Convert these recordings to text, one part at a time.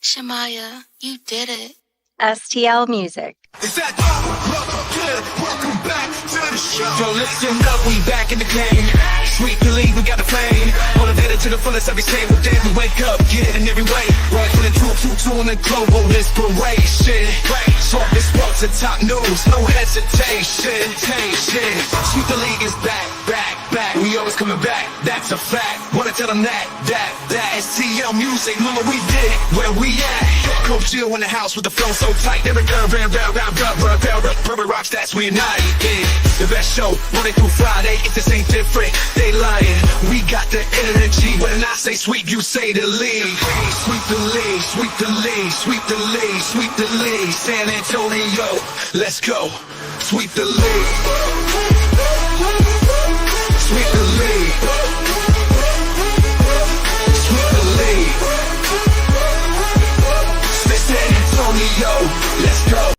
Shamaya, you did it. STL Music. Is that good? Welcome back to the show. Yo, listen up, we back in the game. Sweep the league, we got the flame. Motivated to the fullest every single day. We wake up, get it in every way. Right from the 222 and the global inspiration. Talk this sports and top news, no hesitation. Sweep the league is back. We always coming back, that's a fact. Wanna tell them that STL Music, look what we did, where we at. Coach Jill in the house with the flow so tight. Every rubber rock stats, we unite. Yeah, the best show, Monday through Friday. If this ain't different, they lying. We got the energy. When I say sweep, you say the league. Sweep the league, sweep the league, sweep the league, sweep the league. San Antonio, let's go. Sweep the league. Sweep the league. Sweep the league. San Antonio, let's go.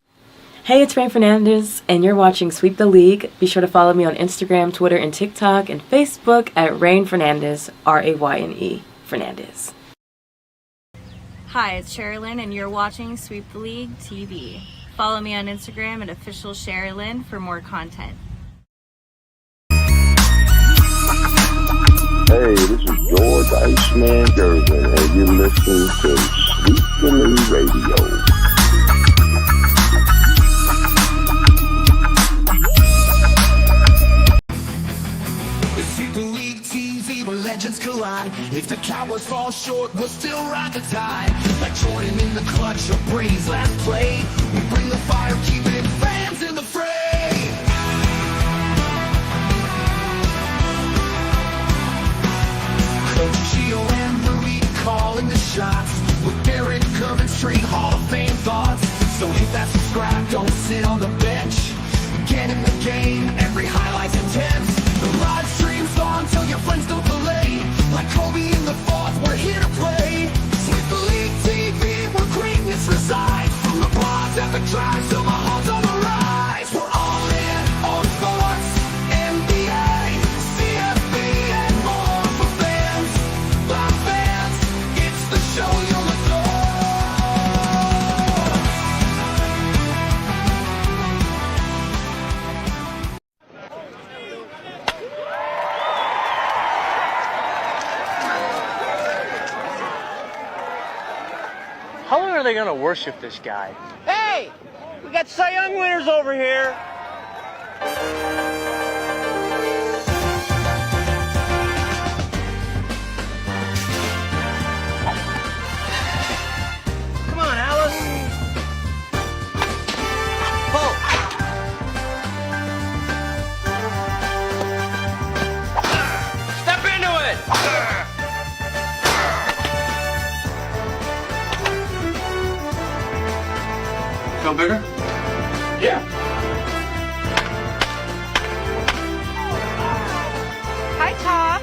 Hey, it's Rain Fernandez, and you're watching Sweep the League. Be sure to follow me on Instagram, Twitter, and TikTok, and Facebook at Rain Fernandez, R-A-Y-N-E, Fernandez. Hi, it's Sherilyn, and you're watching Sweep the League TV. Follow me on Instagram at official Sherilyn for more content. Hey, this is George Iceman Gervin, and you're listening to Sweep the League Radio. Sweep the league TV where legends collide. If the Cowboys fall short, we'll still ride the tide. Like Jordan in the clutch or Brady's last play, we bring the fire, keeping fans in the fray. Coach Gio and Marie calling the shots, with Derek coming straight Hall of Fame thoughts. So hit that subscribe, don't sit on the bench. Get in the game, every highlight's intense. The live stream's on till your friends don't delay. Like Kobe in the fourth, we're here to play. Sweep the League TV, where greatness resides. From the blogs at the drives to Mahomes on the rise. We're all in on sports, NBA, CFB, and more for fans. Live fans, it's the show you'll adore. How long are they gonna worship this guy? Hey! We got Cy Young winners over here! Come on, Alice! Pull! Step into it! Feel bigger? Yeah. Hi, Top.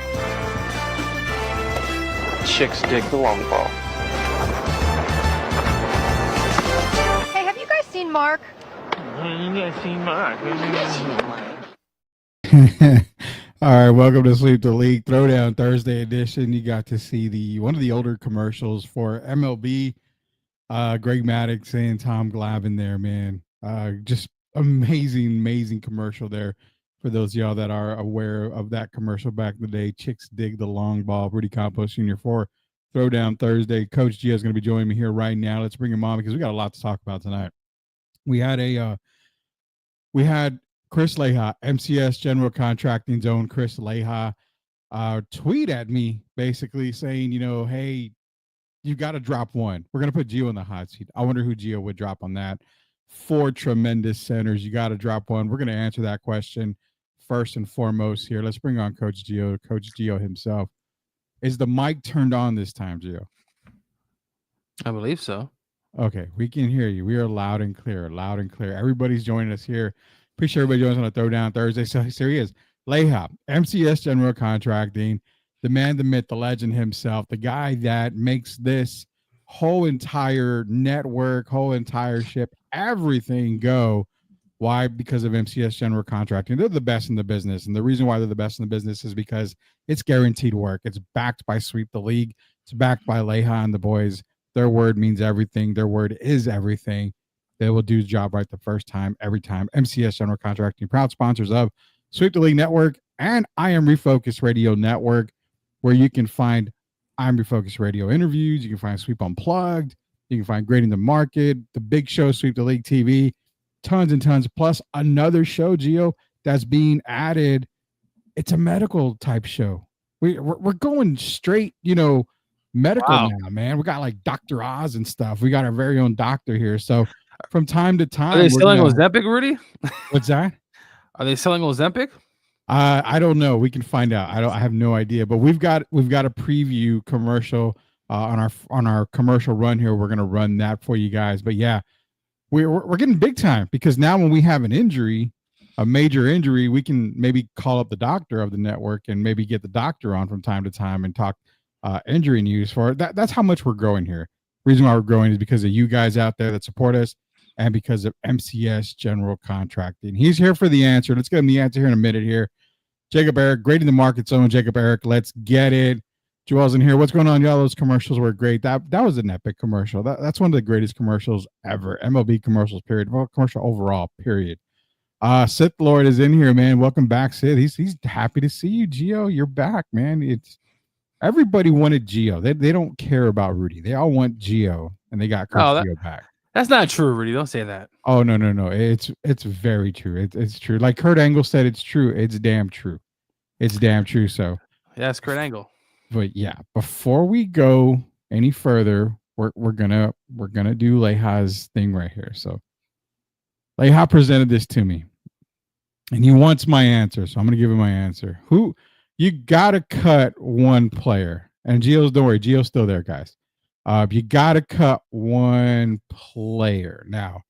Chicks dig the long ball. Hey, have you guys seen Mark? All right, welcome to Sweep the League Throwdown Thursday edition. You got to see one of the older commercials for MLB. Greg Maddux and Tom Glavine there, man. Just amazing commercial there. For those of y'all that are aware of that commercial back in the day, Chicks Dig the Long Ball. Rudy Campos Jr. for Throwdown Thursday. Coach Gio is going to be joining me here right now. Let's bring him on because we got a lot to talk about tonight. We had Chris Leha, MCS General Contracting Zone. Chris Leha tweet at me basically saying, hey, you got to drop one. We're going to put Gio in the hot seat. I wonder who Gio would drop on that. 4 tremendous centers. You got to drop one. We're going to answer that question first and foremost here. Let's bring on Coach Gio himself. Is the mic turned on this time, Gio? I believe so. Okay, we can hear you. We are loud and clear. Everybody's joining us here. Appreciate everybody joining us on a Throwdown Thursday. So here he is. Leha, MCS General Contracting, the man, the myth, the legend himself, the guy that makes this whole entire network, whole entire ship, everything go. Why? Because of MCS General Contracting. They're the best in the business. And the reason why they're the best in the business is because it's guaranteed work. It's backed by Sweep the League. It's backed by Leha and the boys. Their word means everything. Their word is everything. They will do the job right the first time, every time. MCS General Contracting, proud sponsors of Sweep the League Network and I Am Refocused Radio Network, where you can find I Am Refocused Radio interviews. You can find Sweep Unplugged. You can find Grading the Market, the big show, Sweep the League TV, tons and tons, plus another show, Gio, that's being added. It's a medical type show. We're going straight, medical now, man. We got like Dr. Oz and stuff. We got our very own doctor here. So from time to time, are they selling Ozempic, Rudy? What's that? Are they selling Ozempic? I don't know. We can find out. I have no idea. But we've got a preview commercial on our commercial run here. We're gonna run that for you guys. But yeah, we're getting big time, because now when we have an injury, a major injury, we can maybe call up the doctor of the network and maybe get the doctor on from time to time and talk injury news for it. That's how much we're growing here. Reason why we're growing is because of you guys out there that support us, and because of MCS General Contracting. He's here for the answer. Let's get him the answer here in a minute here. Jacob Eric, Grading the Market's own Jacob Eric. Let's get it. Joel's in here. What's going on, y'all? Those commercials were great. That was an epic commercial. That's one of the greatest commercials ever. MLB commercials, period. Well, commercial overall, period. Sith Lord is in here, man. Welcome back, Sid. He's happy to see you, Gio. You're back, man. It's everybody wanted Gio. They don't care about Rudy. They all want Gio, and they got Coach Gio back. That's not true, Rudy. Don't say that. Oh, no. It's very true. It's true. Like Kurt Angle said, it's true. It's damn true. It's damn true. So yeah, it's Kurt Angle. But yeah, before we go any further, we're gonna do Leha's thing right here. So Leha presented this to me, and he wants my answer. So I'm gonna give him my answer. Who you gotta cut one player, and don't worry, Gio's still there, guys. You got to cut one player. Now,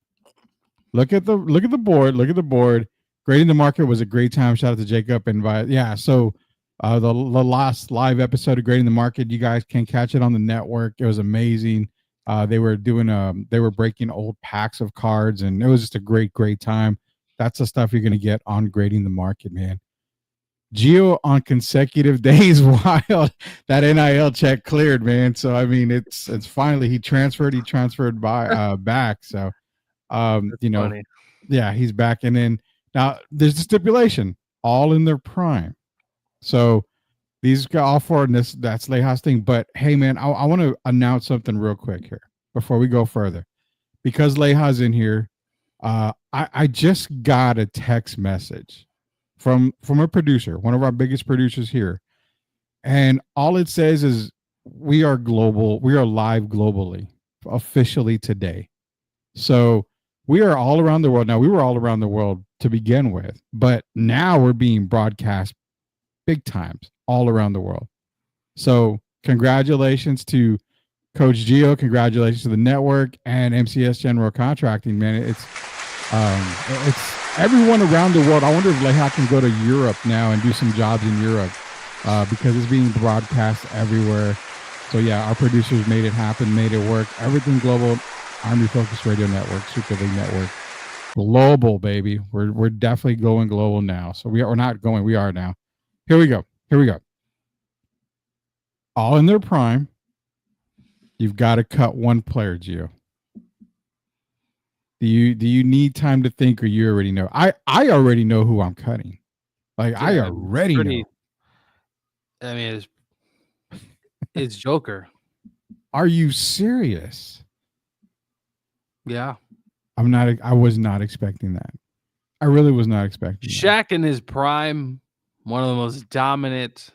look at the board. Look at the board. Grading the Market was a great time. Shout out to Jacob and So the last live episode of Grading the Market, you guys can catch it on the network. It was amazing. They were breaking old packs of cards, and it was just a great time. That's the stuff you're gonna get on Grading the Market, man. Gio on consecutive days, wild. That NIL check cleared, man. So I mean, it's finally he transferred back. So funny. Yeah, he's back. And then now there's the stipulation, all in their prime. So these got all four, and that's Leha's thing. But hey, man, I want to announce something real quick here before we go further, because Leha's in here. I just got a text message from a producer, one of our biggest producers here. And all it says is we are global. We are live globally officially today. So we are all around the world. Now, we were all around the world to begin with, but now we're being broadcast big times all around the world. So congratulations to Coach Gio. Congratulations to the network and MCS General Contracting, man. It's everyone around the world. I wonder if Leha can go to Europe now and do some jobs in Europe because it's being broadcast everywhere. So yeah, our producers made it happen, made it work. Everything global. Army Focus Radio Network, Super League Network, global, baby. We're definitely going global now. So we're not going. We are now. Here we go. All in their prime. You've got to cut one player, Gio. Do you need time to think, or you already know? I already know who I'm cutting. Like, yeah, I already know. I mean, it's Joker. Are you serious? Yeah. I was not expecting that. I really was not expecting Shaq in his prime, one of the most dominant.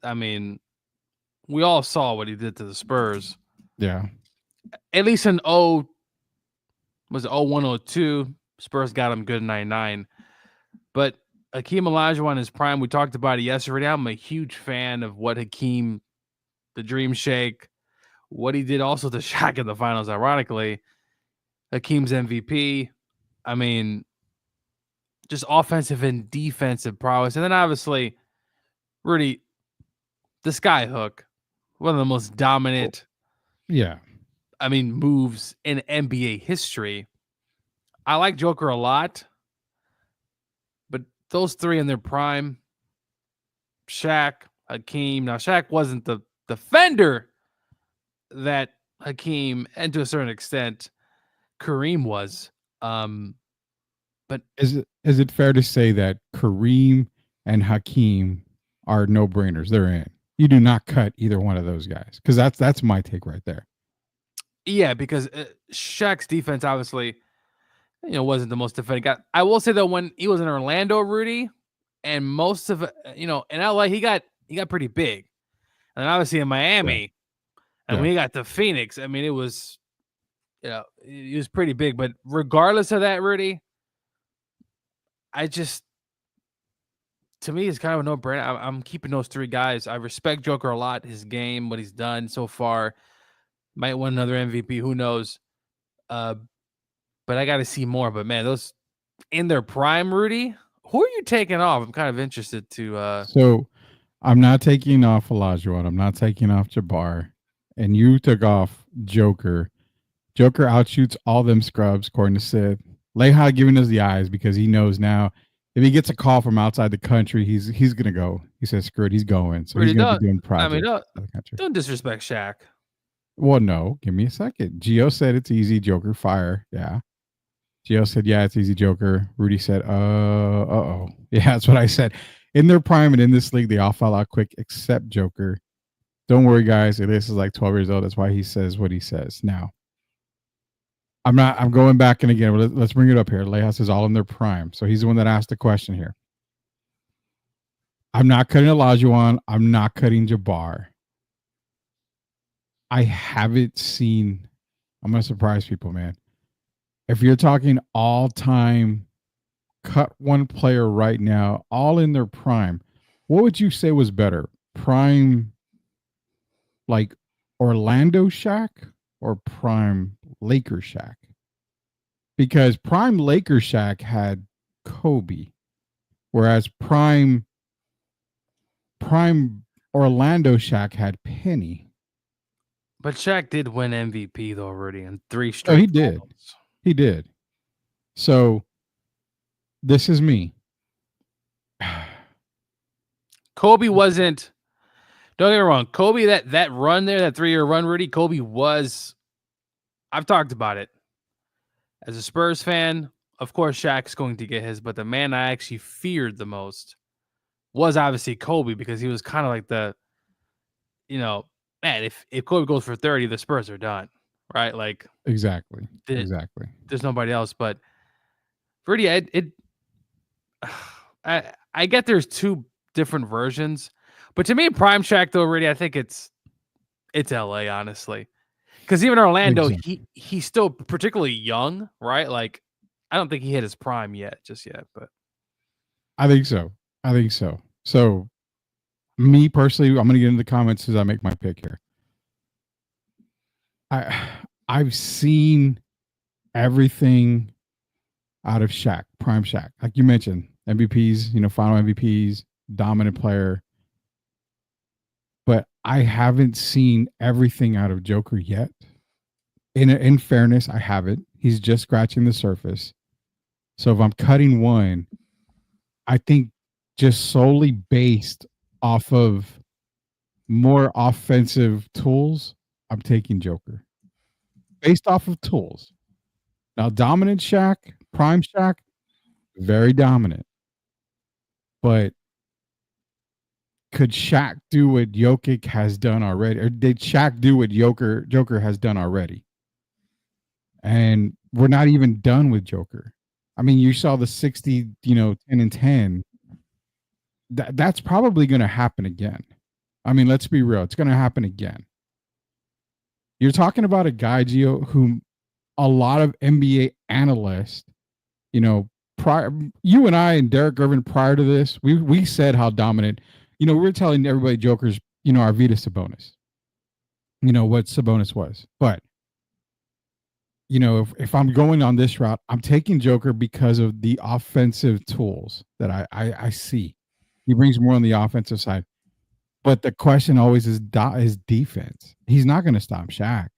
I mean, we all saw what he did to the Spurs. Yeah. At least in 0102, Spurs got him good in 99. But Hakeem Olajuwon in his prime, we talked about it yesterday. I'm a huge fan of what Hakeem, the Dream Shake, what he did also to Shaq in the finals, ironically. Hakeem's MVP. I mean, just offensive and defensive prowess. And then obviously, Rudy, the sky hook, one of the most dominant moves in NBA history. I like Joker a lot, but those three in their prime, Shaq, Hakeem. Now, Shaq wasn't the defender that Hakeem and to a certain extent Kareem was. But is it fair to say that Kareem and Hakeem are no brainers? They're in. You do not cut either one of those guys, because that's my take right there. Yeah, because Shaq's defense obviously, wasn't the most defending guy. I will say though, when he was in Orlando, Rudy, and most of in LA, he got pretty big, and obviously in Miami, and when he got to Phoenix, I mean, it was, he was pretty big. But regardless of that, Rudy, to me, it's kind of a no-brainer. I'm keeping those three guys. I respect Joker a lot, his game, what he's done so far. Might win another MVP, who knows? But I got to see more. But man, those in their prime, Rudy, who are you taking off? I'm kind of interested to. So I'm not taking off Olajuwon. I'm not taking off Jabbar. And you took off Joker. Joker outshoots all them scrubs, according to Sid. Leha giving us the eyes because he knows now if he gets a call from outside the country, he's going to go. He says, screw it, he's going. So Rudy, he's going to be doing projects. I mean, don't disrespect Shaq. Well, no, give me a second. Gio said it's easy. Joker fire. Yeah. Gio said, yeah, it's easy. Joker. Rudy said, uh-oh. Yeah, that's what I said. In their prime and in this league, they all fall out quick except Joker. Don't worry, guys. This is like 12 years old. That's why he says what he says. Now, I'm going back and again. Let's bring it up here. Leha is all in their prime. So he's the one that asked the question here. I'm not cutting Olajuwon. I'm not cutting Jabbar. I haven't seen. I'm going to surprise people, man. If you're talking all-time, cut one player right now, all in their prime, what would you say was better? Prime, like Orlando Shaq, or prime Laker Shaq? Because prime Laker Shaq had Kobe, whereas prime Orlando Shaq had Penny. But Shaq did win MVP though already in 3 straight. Oh, he did. He did. So this is me. Kobe wasn't. Don't get me wrong. Kobe, that run there, that 3-year run, Rudy. Kobe was. I've talked about it. As a Spurs fan, of course, Shaq's going to get his, but the man I actually feared the most was obviously Kobe, because he was kind of like the, man, if Kobe goes for 30, the Spurs are done, right? Like exactly. There's nobody else, but Rudy, I get there's 2 different versions, but to me, prime Shaq though, Rudy, I think it's LA, honestly, because even Orlando, he's still particularly young, right? Like, I don't think he hit his prime just yet, but I think so. So, me personally, I'm going to get into the comments as I make my pick here. I've seen everything out of Shaq, prime Shaq. Like you mentioned, MVPs, final MVPs, dominant player. But I haven't seen everything out of Joker yet. In fairness, I haven't. He's just scratching the surface. So if I'm cutting one, I think just solely based off of more offensive tools, I'm taking Joker. Based off of tools. Now, dominant Shaq, prime Shaq, very dominant. But could Shaq do what Jokic has done already? Or did Shaq do what Joker has done already? And we're not even done with Joker. I mean, you saw the 60, 10 and 10. That's probably going to happen again. I mean, let's be real. It's going to happen again. You're talking about a guy, Gio, who a lot of NBA analysts, prior, you and I and Derek Irvin prior to this, we said how dominant, we were telling everybody Joker's, our Vita Sabonis, what Sabonis was. But, if I'm going on this route, I'm taking Joker because of the offensive tools that I see. He brings more on the offensive side. But the question always is defense. He's not going to stop Shaq.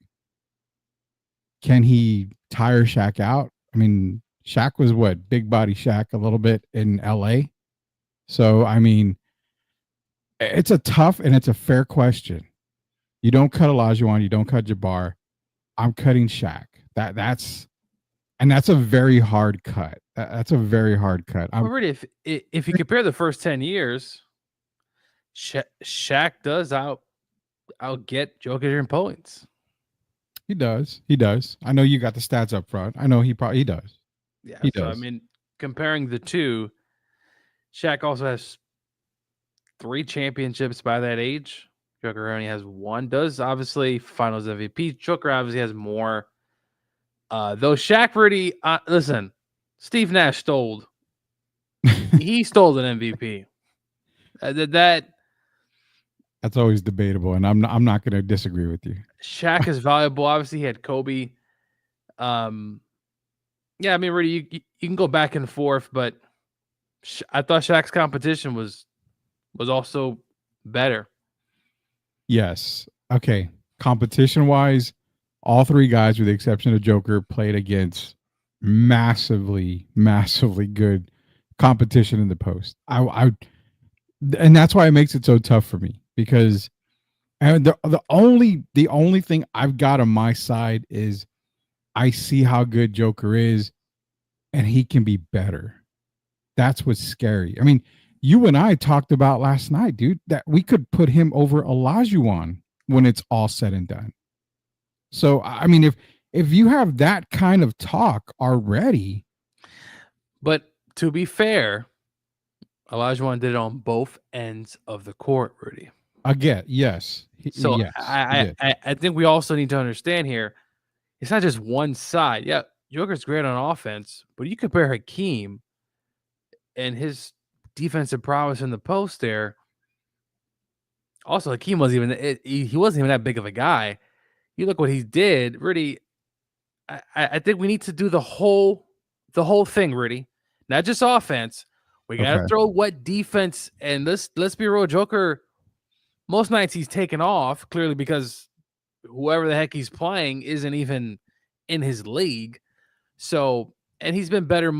Can he tire Shaq out? I mean, Shaq was what? Big body Shaq a little bit in LA. So, I mean, it's a tough and it's a fair question. You don't cut Olajuwon. You don't cut Jabbar. I'm cutting Shaq. That's a very hard cut. That's a very hard cut. Well, really, if you compare the first 10 years, Shaq does outget Jokic in points. He does. He does. I know you got the stats up front. I know he does. Yeah. He so does. I mean, comparing the two, Shaq also has 3 championships by that age. Joker only has 1. Does obviously Finals MVP. Joker obviously has more. Though Shaq really, listen, Steve Nash stole. He stole an MVP. That's always debatable, and I'm not going to disagree with you. Shaq is valuable. Obviously, he had Kobe. Yeah, I mean, really, you can go back and forth, but I thought Shaq's competition was also better. Yes. Okay. Competition wise, all 3 guys, with the exception of Joker, played against massively good competition in the post. And that's why it makes it so tough for me, because the only thing I've got on my side is I see how good Joker is, and he can be better. That's what's scary. I mean, you and I talked about last night, dude, that we could put him over Olajuwon when it's all said and done. So, I mean, if you have that kind of talk already. But to be fair, Olajuwon did it on both ends of the court, Rudy. Again, yes. So yes, I think we also need to understand here, it's not just one side. Yeah, Joker's great on offense, but you compare Hakeem and his defensive prowess in the post there. Also, Hakeem wasn't even he wasn't even that big of a guy. You look what he did, Rudy. I think we need to do the whole thing, Rudy. Not just offense. We gotta throw what defense, and let's be real, Joker. Most nights he's taken off, clearly because whoever the heck he's playing isn't even in his league. So, and he's been better,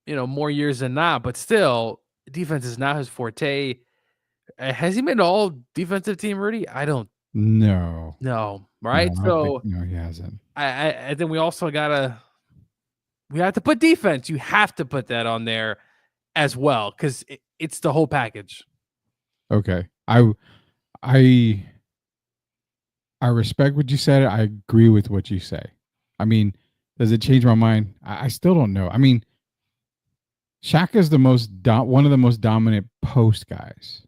more years than not, but still, defense is not his forte. Has he made an all defensive team, Rudy? I don't. No, right? No, he hasn't. I think we also we have to put defense. You have to put that on there as well, because it's the whole package. Okay. I respect what you said. I agree with what you say. I mean, does it change my mind? I still don't know. I mean, Shaq is one of the most dominant post guys.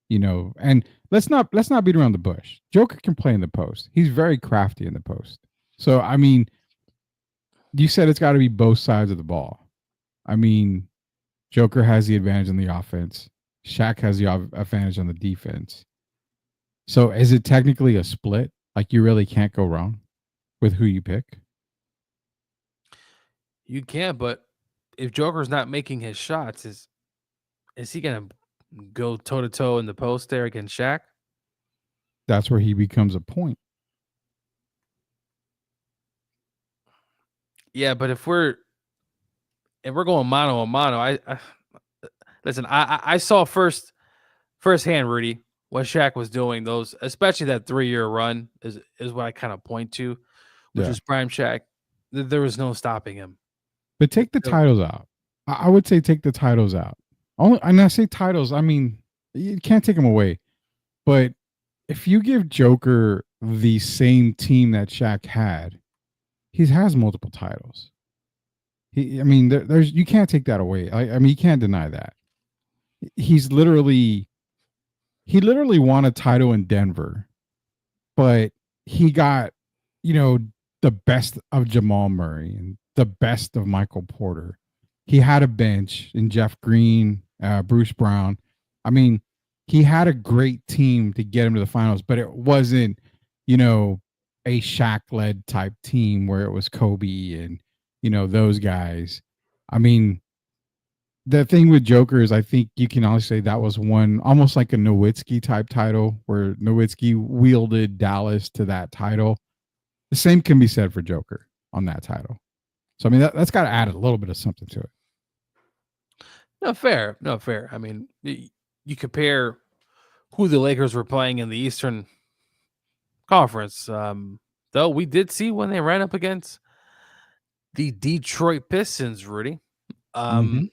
And let's not beat around the bush. Joker can play in the post. He's very crafty in the post. So, I mean, you said it's got to be both sides of the ball. I mean, Joker has the advantage on the offense. Shaq has the advantage on the defense. So is it technically a split? Like, you really can't go wrong with who you pick? You can, but if Joker's not making his shots, is he going to go toe-to-toe in the post there against Shaq? That's where he becomes a point. Yeah, but if we're going mano a mano, I listen, I saw firsthand, Rudy, what Shaq was doing. Those, especially that 3-year run, is what I kind of point to, which was prime Shaq. There was no stopping him. But take the titles out. I would say take the titles out. And I say titles, I mean, you can't take them away. But if you give Joker the same team that Shaq had, he has multiple titles. You can't take that away. I mean, you can't deny that. He literally won a title in Denver, but he got, the best of Jamal Murray and the best of Michael Porter. He had a bench in Jeff Green, Bruce Brown. I mean, he had a great team to get him to the finals, but it wasn't, a Shaq-led type team where it was Kobe and, those guys. I mean, the thing with Joker is I think you can honestly say that was one almost like a Nowitzki type title where Nowitzki wielded Dallas to that title. The same can be said for Joker on that title. So, I mean, that's got to add a little bit of something to it. No, fair. I mean, you compare who the Lakers were playing in the Eastern Conference. Though we did see when they ran up against the Detroit Pistons, Rudy. Mhm.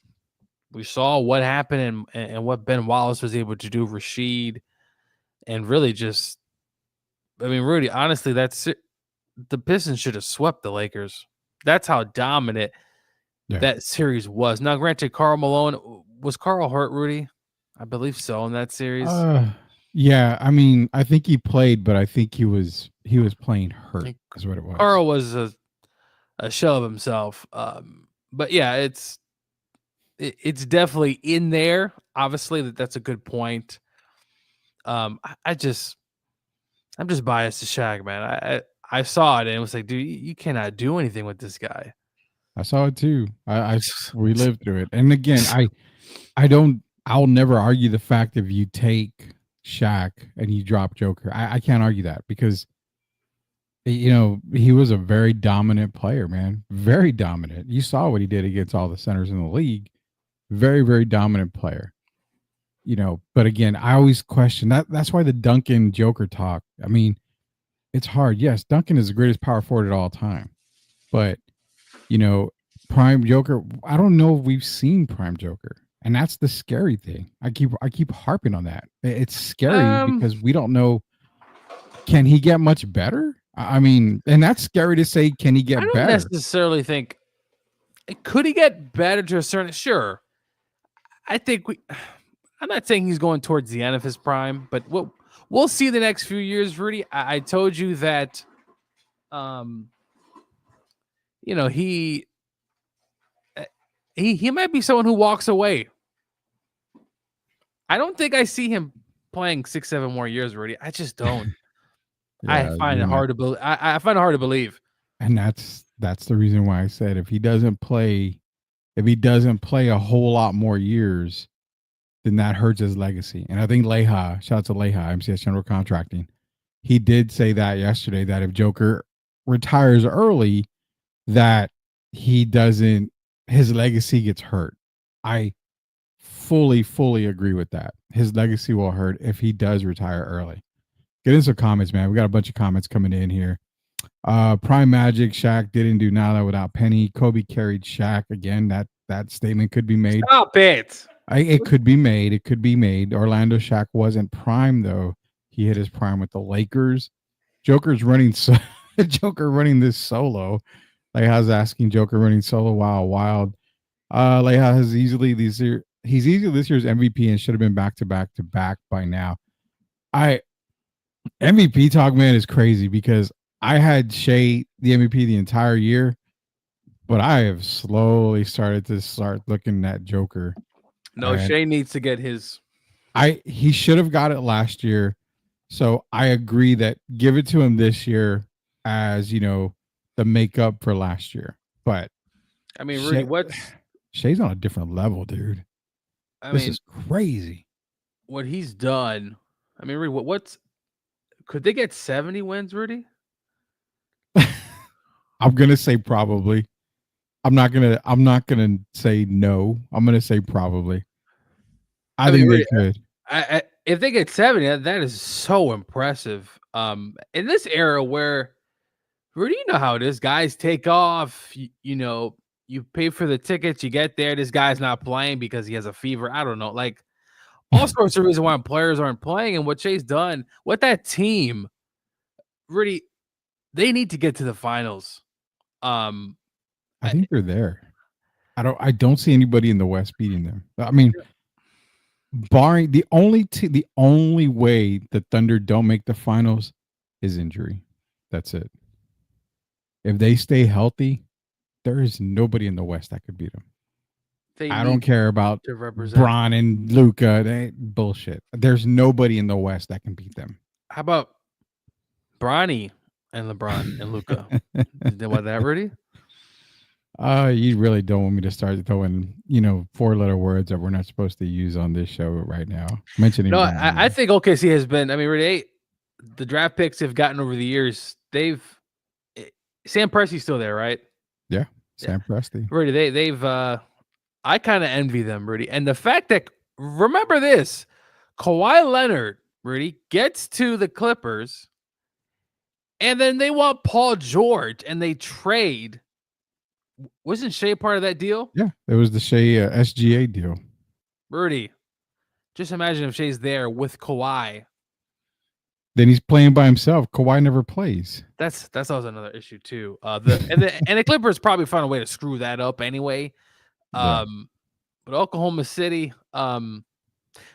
We saw what happened and what Ben Wallace was able to do, Rashid, and really just, I mean, Rudy, honestly, that's it. The Pistons should have swept the Lakers. That's how dominant that series was. Now, granted, Karl Malone, was Karl hurt, Rudy? I believe so in that series. Yeah, I mean, I think he played, but I think he was playing hurt is what it was. Karl was a shell of himself. But yeah, it's definitely in there. Obviously, that's a good point. I'm just biased to Shaq, man. I saw it and it was like, dude, you cannot do anything with this guy. I saw it too. We lived through it. And again, I'll never argue the fact if you take Shaq and you drop Joker. I can't argue that because he was a very dominant player, man. Very dominant. You saw what he did against all the centers in the league. Very, very dominant player. But again, I always question that. That's why the Duncan Joker talk. I mean, it's hard. Yes, Duncan is the greatest power forward at all time. But, prime Joker, I don't know if we've seen prime Joker. And that's the scary thing. I keep harping on that. It's scary because we don't know. Can he get much better? I mean, and that's scary to say. Can he get better? I don't necessarily think. Could he get better to a certain? Sure. I think I'm not saying he's going towards the end of his prime, but we'll see the next few years, Rudy. I told you that. He might be someone who walks away. I don't think I see him playing 6-7 more years, Rudy. I just don't. Yeah, I find it hard to believe. I find it hard to believe. And that's the reason why I said if he doesn't play a whole lot more years, then that hurts his legacy. And I think Leha, shout out to Leha, MCS General Contracting, he did say that yesterday that if Joker retires early, that his legacy gets hurt. I fully agree with that. His legacy will hurt if he does retire early. Get in some comments, man. We got a bunch of comments coming in here. Prime Magic, Shaq didn't do nada without Penny. Kobe carried Shaq. Again, that statement could be made. Stop it. It could be made. It could be made. Orlando Shaq wasn't prime though. He hit his prime with the Lakers. Joker's running Joker running this solo. Leha's asking Joker running solo. Wow, wild. Leha has he's easily this year's MVP and should have been back to back by now. MVP talk, man, is crazy because I had Shea the MVP the entire year, but I have slowly started to looking at Joker. No, Shea needs to get his. He should have got it last year, so I agree that give it to him this year as the makeup for last year. But I mean, Rudy, Shea's on a different level, dude. This is crazy. What he's done. I mean, Rudy, could they get 70 wins, Rudy? I'm gonna say probably. I'm not gonna say no. I'm gonna say probably. I think they could. If they get 70, that is so impressive. In this era where, Rudy, you know how it is. Guys take off. You pay for the tickets. You get there. This guy's not playing because he has a fever. I don't know. Like all sorts of reasons why players aren't playing. And what Shea's done with that team, Rudy, they need to get to the finals. I think they're there. I don't see anybody in the West beating them. I mean, barring the only way the Thunder don't make the finals is injury. That's it. If they stay healthy, there is nobody in the West that could beat them. I don't care about Bron and Luka. Bullshit. There's nobody in the West that can beat them. How about Bronny and LeBron and Luka? What that, Rudy? You really don't want me to start throwing, 4-letter words that we're not supposed to use on this show right now. Mentioning no, I think OKC has been. I mean, Rudy, the draft picks have gotten over the years. Sam Presti's still there, right? Yeah, Sam Presti. Rudy, they've. I kind of envy them, Rudy, and the fact that remember this, Kawhi Leonard Rudy, gets to the Clippers, and then they want Paul George, and they trade. Wasn't Shea part of that deal? Yeah, it was the Shea SGA deal. Rudy, just imagine if Shea's there with Kawhi. Then he's playing by himself. Kawhi never plays. That's also another issue too. The Clippers probably find a way to screw that up anyway. Yeah. But Oklahoma City,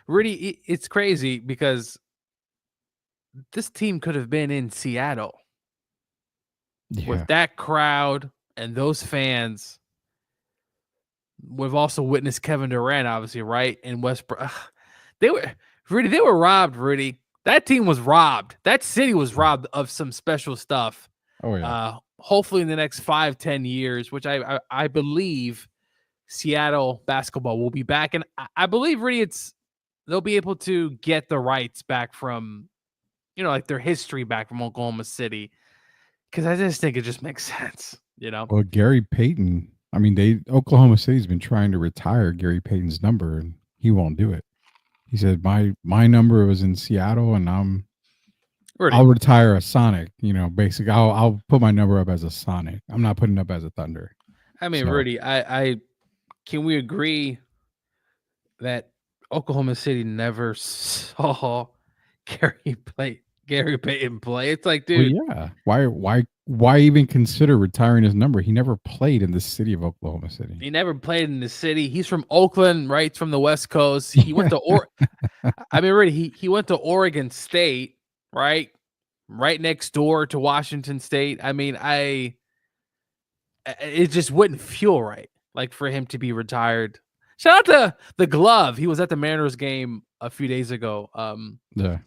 Rudy, it's crazy because this team could have been in Seattle with that crowd and those fans. We've also witnessed Kevin Durant, obviously, right? In Westbrook. They were robbed, Rudy. That team was robbed. That city was robbed of some special stuff. Oh, yeah. Hopefully in the next 5-10 years, which I believe Seattle basketball will be back. And I believe, Rudy, they'll be able to get the rights back from, like their history back from Oklahoma City. Because I just think it just makes sense, Well, Gary Payton, Oklahoma City's been trying to retire Gary Payton's number, and he won't do it. He said, my number was in Seattle, and I'll retire a Sonic. Basically, I'll put my number up as a Sonic. I'm not putting up as a Thunder. I mean, Rudy, I can we agree that Oklahoma City never saw Gary Payton play? It's like, dude, well, yeah. Why even consider retiring his number? He never played in the city of Oklahoma City. He never played in the city. He's from Oakland, right? He's from the West Coast. He went to Rudy, he went to Oregon State, right? Right next door to Washington State. I mean, it just wouldn't feel right, like, for him to be retired. Shout out to the Glove. He was at the Mariners game a few days ago. Yeah.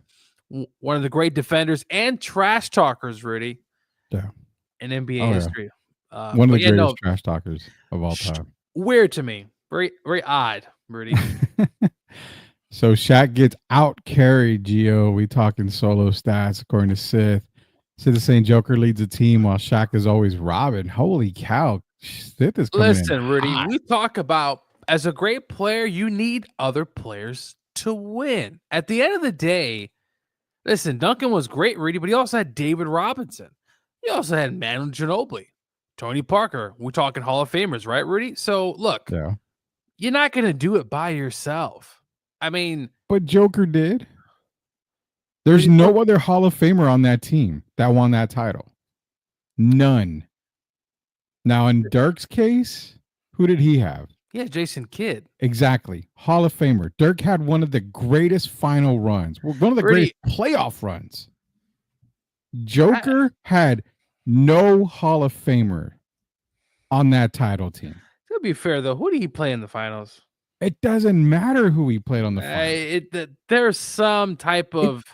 One of the great defenders and trash talkers, Rudy. Yeah. In NBA history. Yeah. One of the greatest trash talkers of all time. Weird to me. Very, very odd, Rudy. So Shaq gets out carried, Gio. We talking solo stats according to Sith. Sith is saying Joker leads the team while Shaq is always robbing. Holy cow. Sith is coming in Rudy, hot. we talk about, as a great player, you need other players to win. At the end of the day, listen, Duncan was great, Rudy, but he also had David Robinson. He also had Manu Ginobili, Tony Parker. We're talking Hall of Famers, right, Rudy? So, look, you're not going to do it by yourself. I mean... But Joker did. There's no other Hall of Famer on that team that won that title. None. Now, in Dirk's case, who did he have? Yeah, Jason Kidd. Exactly. Hall of Famer. Dirk had one of the greatest final runs. One of the greatest playoff runs. Joker had no Hall of Famer on that title team. To be fair, though, who did he play in the finals? It doesn't matter who he played on the finals. There's some type of...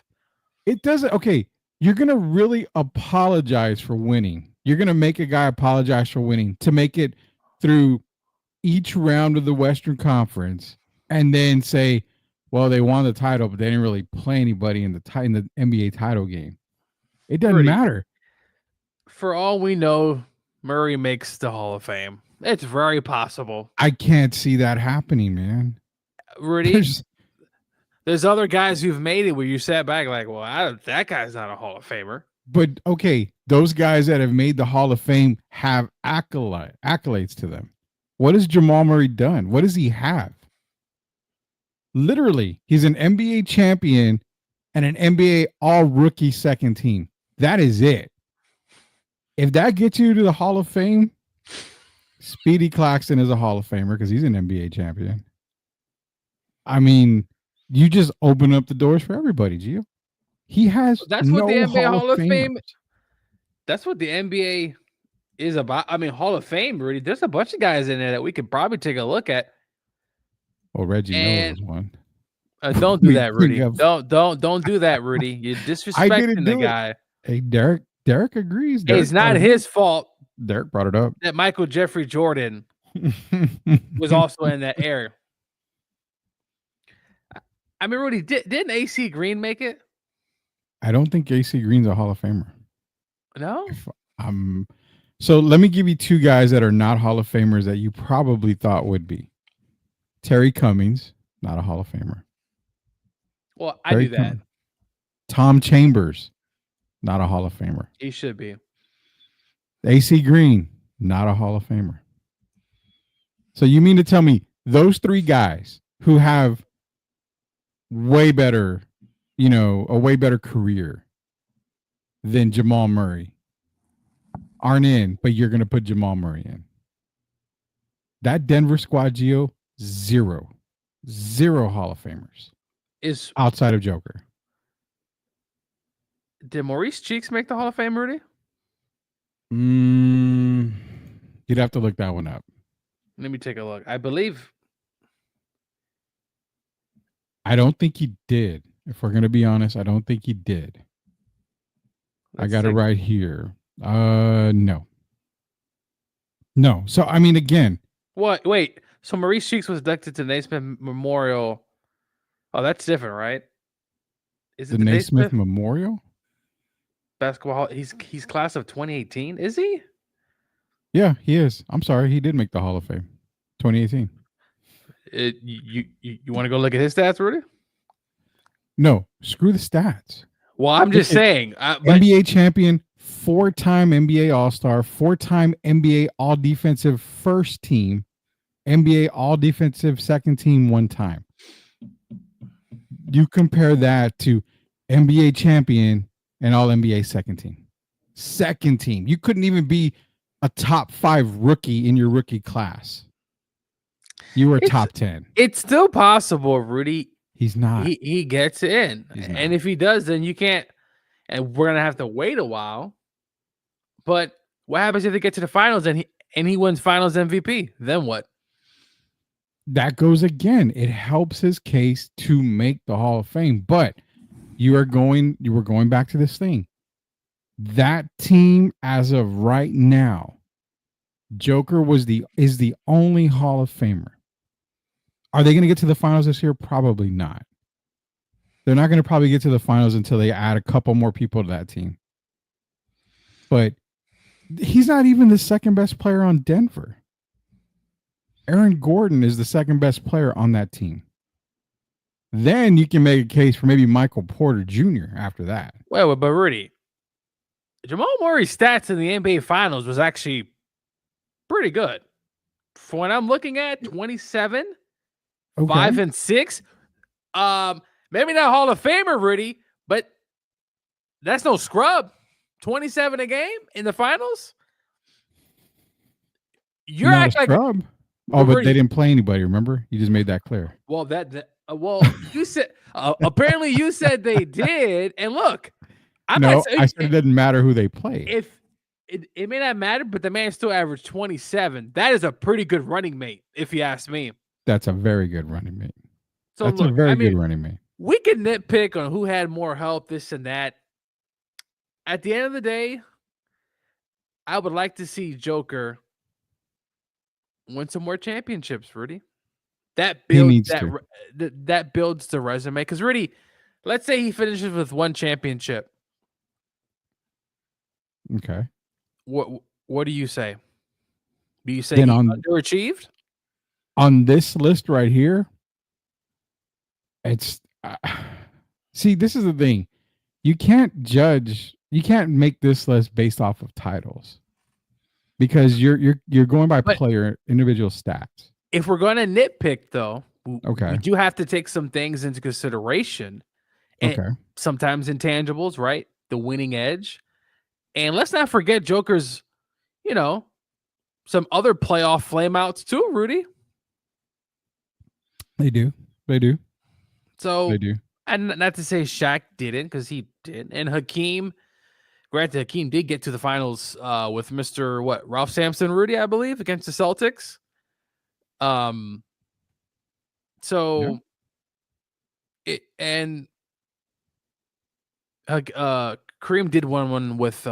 It doesn't... Okay, you're going to really apologize for winning. You're going to make a guy apologize for winning to make it through each round of the Western Conference and then say, well, they won the title, but they didn't really play anybody in the NBA title game. It doesn't matter. For all we know, Murray makes the Hall of Fame. It's very possible. I can't see that happening, man. Rudy, there's other guys who've made it where you sat back like, well, that guy's not a Hall of Famer. But, okay, those guys that have made the Hall of Fame have accolades to them. What has Jamal Murray done? What does he have? Literally, he's an NBA champion and an NBA all-rookie second team. That is it. If that gets you to the Hall of Fame, Speedy Claxton is a Hall of Famer because he's an NBA champion. I mean, you just open up the doors for everybody, Gio. He has That's what the NBA Hall of Fame. That's what the NBA is about. I mean, Hall of Fame, Rudy. There's a bunch of guys in there that we could probably take a look at. Well, Reggie Miller was one. Don't do that, Rudy. Don't do that, Rudy. You're disrespecting the guy. Hey, Derek agrees. Hey, it's not his fault. Derek brought it up. That Michael Jeffrey Jordan was also in that era. I mean, Rudy, didn't AC Green make it? I don't think AC Green's a Hall of Famer. No? So let me give you two guys that are not Hall of Famers that you probably thought would be. Terry Cummings, not a Hall of Famer. Well, I knew that. Tom Chambers, not a Hall of Famer. He should be. AC Green, not a Hall of Famer. So you mean to tell me those three guys who have way better, a way better career than Jamal Murray aren't in, but you're going to put Jamal Murray in? That Denver squad, Gio, zero Hall of Famers Is outside of Joker. Did Maurice Cheeks make the Hall of Fame, Rudy? You'd have to look that one up. Let me take a look. I believe. I don't think he did. If we're going to be honest, I don't think he did. I got it right here. No. So, I mean, again. What? Wait. So Maurice Cheeks was inducted to Naismith Memorial. Oh, that's different, right? Is it the Naismith Memorial? Basketball. He's class of 2018. Is he? Yeah, he is. I'm sorry, he did make the Hall of Fame, 2018. You want to go look at his stats, Rudy? No, screw the stats. Well, I'm just saying. NBA champion, 4-time NBA All-Star, 4-time NBA All-Defensive First Team, NBA All-Defensive Second Team 1 time. You compare that to NBA champion and All-NBA Second Team. Second team. You couldn't even be a top 5 rookie in your rookie class. You were top 10. It's still possible, Rudy. He's not. He gets in. And if he does, then you can't. And we're going to have to wait a while. But what happens if they get to the finals and he wins finals MVP? Then what? That goes again. It helps his case to make the Hall of Fame. But you were going back to this thing. That team, as of right now, Joker is the only Hall of Famer. Are they going to get to the finals this year? Probably not. They're not going to probably get to the finals until they add a couple more people to that team. But he's not even the second best player on Denver. Aaron Gordon is the second best player on that team. Then you can make a case for maybe Michael Porter Jr. after that. Well, but Rudy, Jamal Murray's stats in the NBA Finals was actually pretty good. For what I'm looking at, 27, 5 and 6. Maybe not Hall of Famer, Rudy, but that's no scrub. 27 a game in the finals. You're not acting like scrub. Oh, but they didn't play anybody. Remember, you just made that clear. Well, you said apparently you said they did, and look, I said it doesn't matter who they play. If it may not matter, but the man still averaged 27. That is a pretty good running mate, if you ask me. That's a very good running mate. So that's a very good running mate. We can nitpick on who had more help, this and that. At the end of the day, I would like to see Joker win some more championships, Rudy. That builds that builds the resume. Because Rudy, let's say he finishes with 1 championship. Okay. What do you say? Do you say he underachieved? On this list right here, it's see, this is the thing. You can't make this list based off of titles. Because you're going by player individual stats. If we're going to nitpick, though, we do have to take some things into consideration. And sometimes intangibles, right? The winning edge. And let's not forget Joker's, some other playoff flameouts too, Rudy. They do. So they do. And not to say Shaq didn't, because he did. And Hakeem. Granted, Hakeem did get to the finals with Mr. Ralph Sampson, Rudy, I believe, against the Celtics. Kareem did one with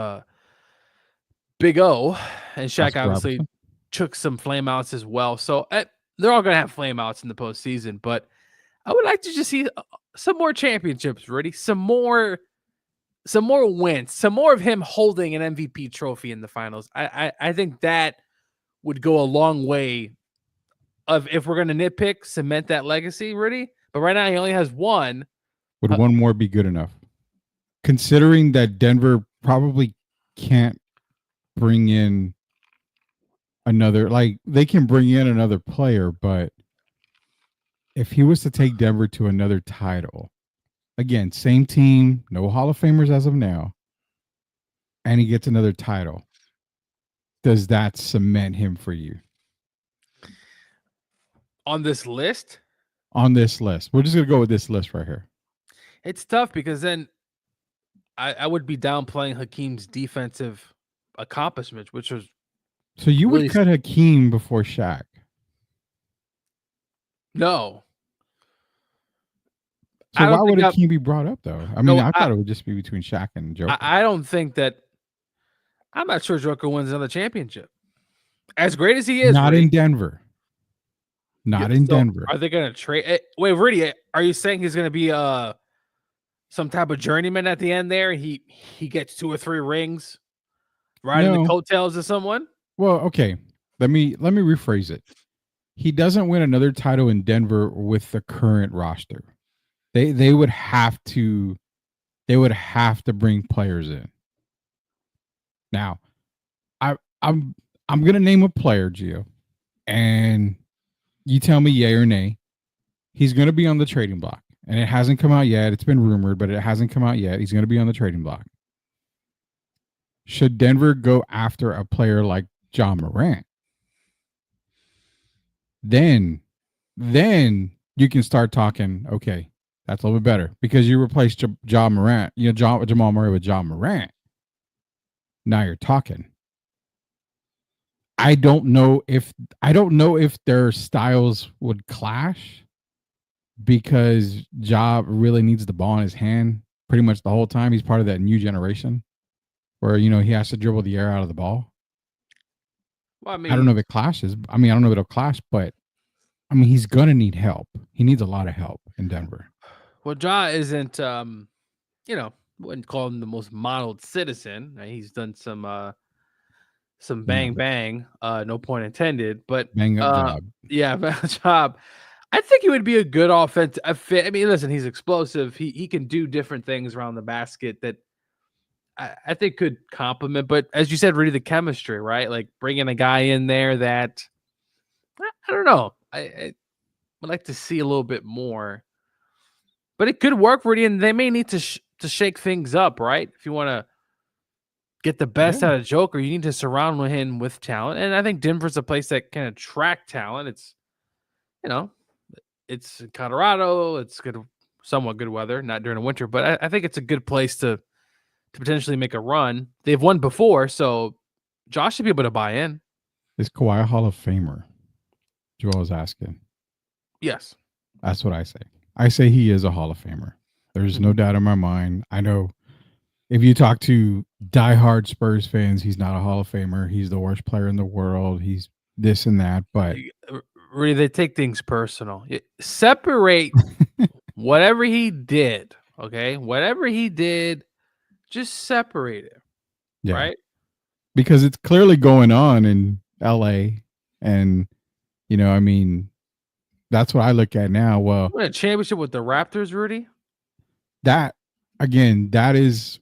Big O, and Shaq obviously took some flameouts as well. So they're all going to have flameouts in the postseason, but I would like to just see some more championships, Rudy, some more wins, some more of him holding an MVP trophy in the finals. I think that would go a long way of, if we're going to nitpick, cement that legacy, Rudy. But right now he only has 1. Would one more be good enough? considering that Denver probably can't bring in another, like they can bring in another player, but if he was to take Denver to another title, again, same team, no Hall of Famers as of now, and he gets another title, does that cement him for you? On this list? On this list. We're just going to go with this list right here. It's tough because then I would be downplaying Hakeem's defensive accomplishments, which was. So you really would cut Hakeem before Shaq? No. So why would Hakeem be brought up, though? I mean, I thought it would just be between Shaq and Joker. I don't think that. I'm not sure Joker wins another championship. As great as he is. Not in Denver. Not in Denver. Are they going to trade? Wait, Rudy, are you saying he's going to be some type of journeyman at the end there? He gets 2 or 3 rings riding the coattails of someone? Well, okay. Let me rephrase it. He doesn't win another title in Denver with the current roster. They would have to bring players in. Now, I'm gonna name a player, Gio, and you tell me yay or nay. He's gonna be on the trading block, and it hasn't come out yet. It's been rumored, but it hasn't come out yet. He's gonna be on the trading block. Should Denver go after a player like John Morant? Then you can start talking. Okay, that's a little bit better because you replace John Morant, Jamal Murray with John Morant. Now you're talking. I don't know if their styles would clash because Ja really needs the ball in his hand pretty much the whole time. He's part of that new generation where he has to dribble the air out of the ball. Well, I mean, I don't know if it clashes. I mean, I don't know if it'll clash, but I mean, he's gonna need help. He needs a lot of help in Denver. Well, Ja isn't, wouldn't call him the most modeled citizen. He's done some bang, no point intended, but bang up job. Yeah, job. I think he would be a good offensive fit. I mean, listen, he's explosive. He can do different things around the basket that I think could complement. But as you said, really the chemistry, right? Like bringing a guy in there that I don't know. I would like to see a little bit more, but it could work, Rudy. And they may need to shake things up, right? If you want to get the best out of Joker, you need to surround him with talent. And I think Denver's a place that can attract talent. It's, it's Colorado. It's good, somewhat good weather, not during the winter, but I think it's a good place to potentially make a run. They've won before, so Josh should be able to buy in. Is Kawhi a Hall of Famer? Joel is asking. Yes. That's what I say. I say he is a Hall of Famer. There's no doubt in my mind. I know if you talk to diehard Spurs fans, he's not a Hall of Famer. He's the worst player in the world. He's this and that. But really, they take things personal. Separate whatever he did. Okay, whatever he did, just separate it. Yeah. Right? Because it's clearly going on in LA, and I mean, that's what I look at now. Well, what a championship with the Raptors, Rudy. That is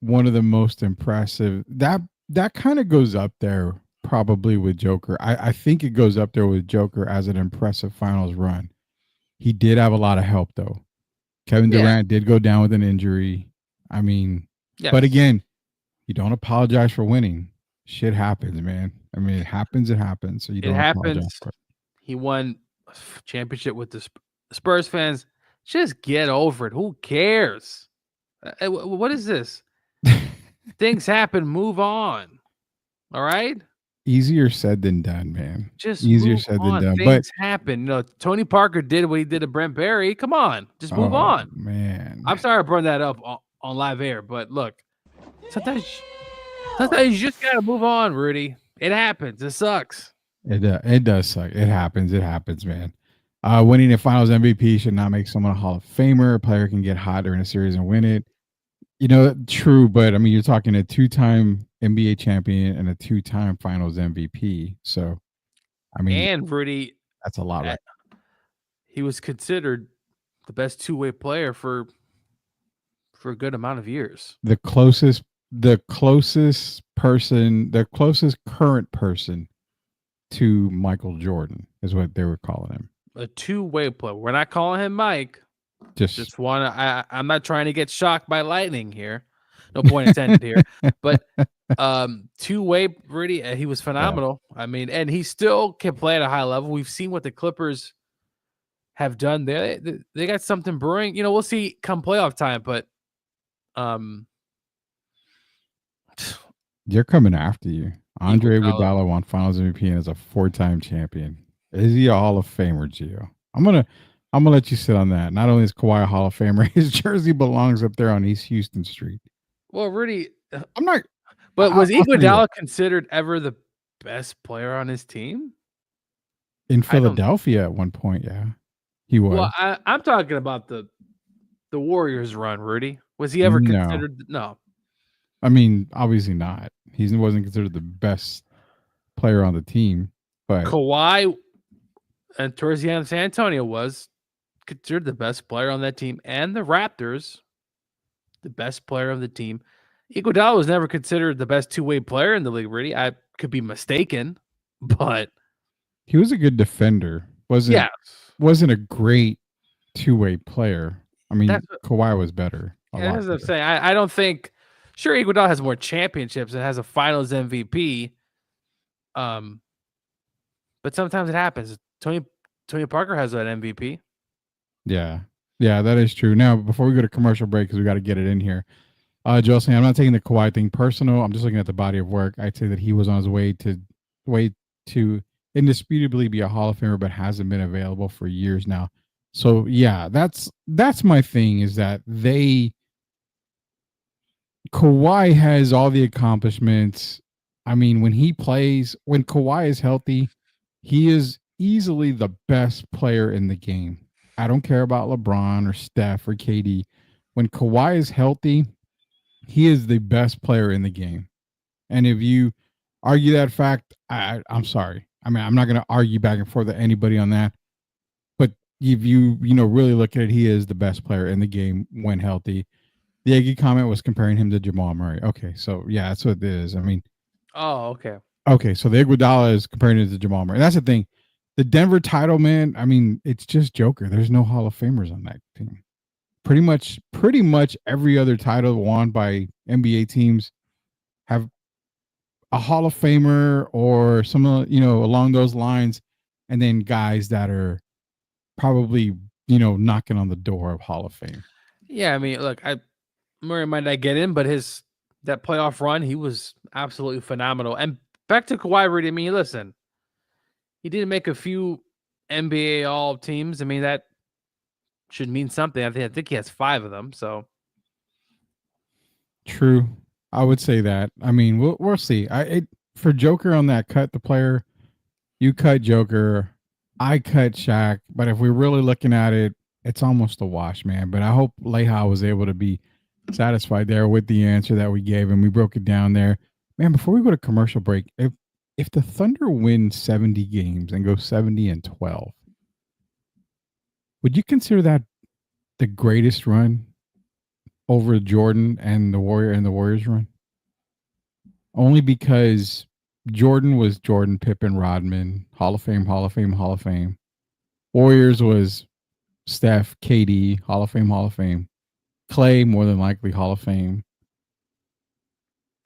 one of the most impressive. That kind of goes up there probably with Joker. I think it goes up there with Joker as an impressive finals run. He did have a lot of help though. Kevin Durant did go down with an injury. I mean, but again, you don't apologize for winning. Shit happens, man. I mean, it happens. So you don't apologize for it. He won a championship with the Spurs fans. Just get over it. Who cares? What is this? Things happen. Move on. All right? Easier said than done, man. Just easier said than done. Things happen. Tony Parker did what he did to Brent Barry. Come on. Just move on. Man. I'm sorry I brought that up on live air, but look, sometimes you just got to move on, Rudy. It happens. It sucks. It does suck. It happens, man. Winning a finals MVP should not make someone a Hall of Famer. A player can get hot during a series and win it. True, but I mean, you're talking a 2-time NBA champion and a 2-time finals MVP. So, I mean, and Rudy, that's a lot. Right? He was considered the best two-way player for for a good amount of years. The closest current person to Michael Jordan is what they were calling him. A two-way player. We're not calling him Mike. Just want to. I'm not trying to get shocked by lightning here. No point intended here. But two-way, really, he was phenomenal. Yeah. I mean, and he still can play at a high level. We've seen what the Clippers have done there. They got something brewing. You know, we'll see come playoff time. But they're coming after you. Andre Iguodala won Finals MVP and is a 4-time champion. Is he a Hall of Famer, Gio? I'm gonna let you sit on that. Not only is Kawhi a Hall of Famer, his jersey belongs up there on East Houston Street. Well, really, I'm not. But was Iguodala considered ever the best player on his team? In Philadelphia at one point, yeah, he was. Well, I'm talking about the Warriors run, Rudy. Was he ever considered? No. I mean, obviously not. He wasn't considered the best player on the team. But Kawhi and towards the end of San Antonio was considered the best player on that team, and the Raptors, the best player of the team. Iguodala was never considered the best two-way player in the league, Rudy. I could be mistaken, but he was a good defender. Wasn't a great two-way player. I mean, Kawhi was better. That's what I'm saying. I don't think. Sure, Iguodala has more championships and has a Finals MVP. But sometimes it happens. Tony Parker has that MVP. Yeah, that is true. Now, before we go to commercial break, because we got to get it in here, Joel saying I'm not taking the Kawhi thing personal. I'm just looking at the body of work. I'd say that he was on his way to indisputably be a Hall of Famer, but hasn't been available for years now. So yeah, that's my thing. Is that Kawhi has all the accomplishments. I mean, when Kawhi is healthy, he is easily the best player in the game. I don't care about LeBron or Steph or KD. When Kawhi is healthy, he is the best player in the game. And if you argue that fact, I'm sorry. I mean, I'm not going to argue back and forth with anybody on that. But if you really look at it, he is the best player in the game when healthy. The Iggy comment was comparing him to Jamal Murray. Okay, so yeah, that's what it is. I mean, okay. Okay, so the Iguodala is comparing it to Jamal Murray. That's the thing. The Denver title, man, I mean, it's just Joker. There's no Hall of Famers on that team. Pretty much every other title won by NBA teams have a Hall of Famer or some, along those lines, and then guys that are probably, knocking on the door of Hall of Fame. Yeah, I mean, look, Murray might not get in, but that playoff run, he was absolutely phenomenal. And back to Kawhi, Rudy, I mean, listen, he didn't make a few NBA All teams. I mean, that should mean something. I think he has 5 of them. So true, I would say that. I mean, we'll see. For Joker on that cut, the player, you cut Joker, I cut Shaq. But if we're really looking at it, it's almost a wash, man. But I hope Leha was able to be satisfied there with the answer that we gave him. We broke it down there, man. Before we go to commercial break, if the Thunder win 70 games and go 70-12, would you consider that the greatest run over Jordan and the Warriors run? Only because Jordan was Jordan, Pippen, Rodman, Hall of Fame, Hall of Fame, Hall of Fame. Warriors was Steph, KD, Hall of Fame, Hall of Fame. Clay, more than likely, Hall of Fame.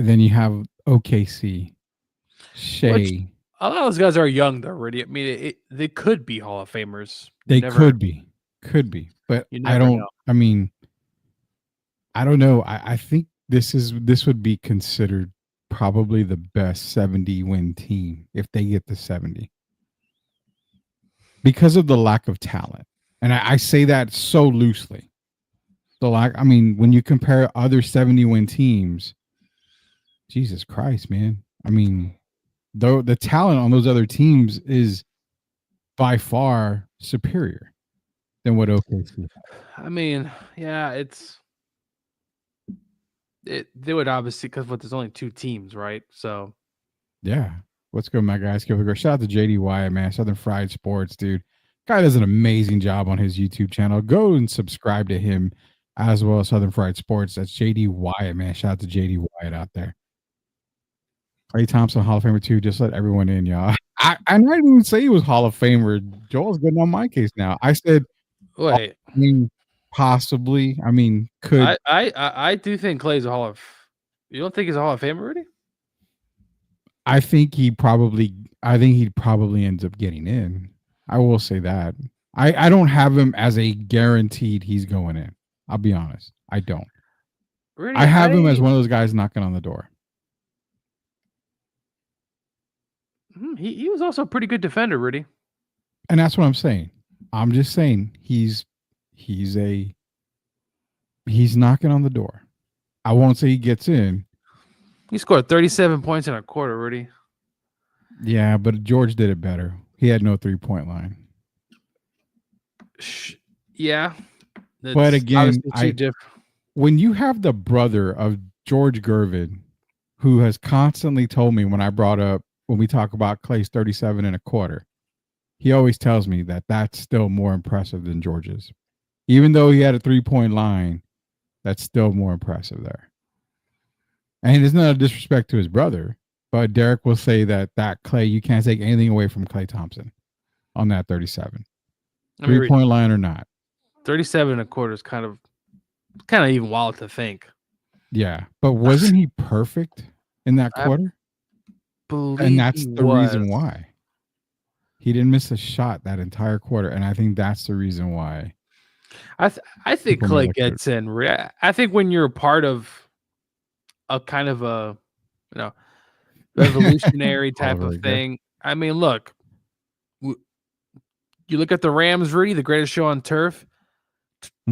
And then you have OKC, Shea. A lot of those guys are young, though, already. I mean, they could be Hall of Famers. They could be. But I don't know. I mean, I don't know. I think this would be considered probably the best 70-win team if they get the 70. Because of the lack of talent. And I say that so loosely. When you compare other 70-win teams, Jesus Christ, man. I mean, the talent on those other teams is by far superior than what OKC has. I mean, yeah, they would obviously, because there's only 2 teams, right? So, yeah. Let's go, my guys. Give it a go. Shout out to JD Wyatt, man. Southern Fried Sports, dude. Guy does an amazing job on his YouTube channel. Go and subscribe to him. as well as Southern Fried Sports. That's JD Wyatt, man. Shout out to JD Wyatt out there. Klay Thompson, Hall of Famer too. Just let everyone in, y'all. I didn't even say he was Hall of Famer. Joel's getting on my case now. I said, Wait, possibly. I mean, could I do think Clay's a Hall of. You don't think he's a Hall of Famer already? I think he probably ends up getting in. I will say that. I don't have him as a guaranteed he's going in. I'll be honest. I don't. Really? I have him as one of those guys knocking on the door. He was also a pretty good defender, Rudy. And that's what I'm saying. I'm just saying he's knocking on the door. I won't say he gets in. He scored 37 points in a quarter, Rudy. Yeah, but George did it better. He had no 3-point line. Yeah. But again, when you have the brother of George Gervin, who has constantly told me when we talk about Clay's 37 and a quarter, he always tells me that that's still more impressive than George's. Even though he had a 3-point line, that's still more impressive there. And it's not a disrespect to his brother, but Derek will say that Clay, you can't take anything away from Klay Thompson on that 37. 3-point line or not. 37 and a quarter is kind of even wild to think. Yeah, but wasn't he perfect in that quarter? And that's the reason why. He didn't miss a shot that entire quarter, and I think that's the reason why. I think Clay gets in. I think when you're a part of a kind of a revolutionary type of thing. I mean, look, you look at the Rams, Rudy, the greatest show on turf.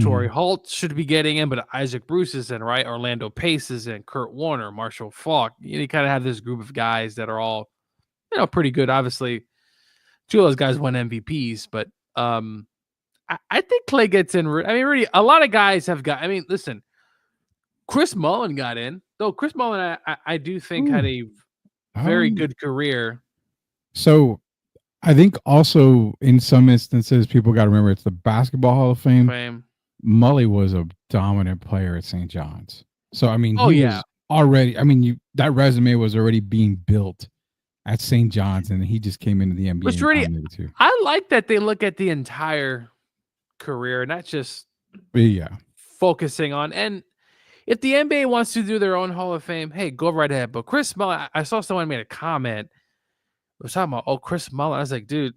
Torrey Holt should be getting in, but Isaac Bruce is in, right? Orlando Pace is in, Kurt Warner, Marshall Faulk. You kind of have this group of guys that are all, pretty good. Obviously, two of those guys won MVPs, but I think Clay gets in. I mean, Rudy, a lot of guys have got. I mean, listen, Chris Mullin got in, though. Chris Mullin, I do think had a very good career. So, I think also in some instances, people got to remember it's the Basketball Hall of Fame. Mully was a dominant player at St. John's. So, I mean, he was already, that resume was already being built at St. John's, and he just came into the NBA. Which really, I like that they look at the entire career, not just focusing on. And if the NBA wants to do their own Hall of Fame, hey, go right ahead. But Chris Mullin, I saw someone made a comment. I was talking about, Chris Mullin. I was like, dude,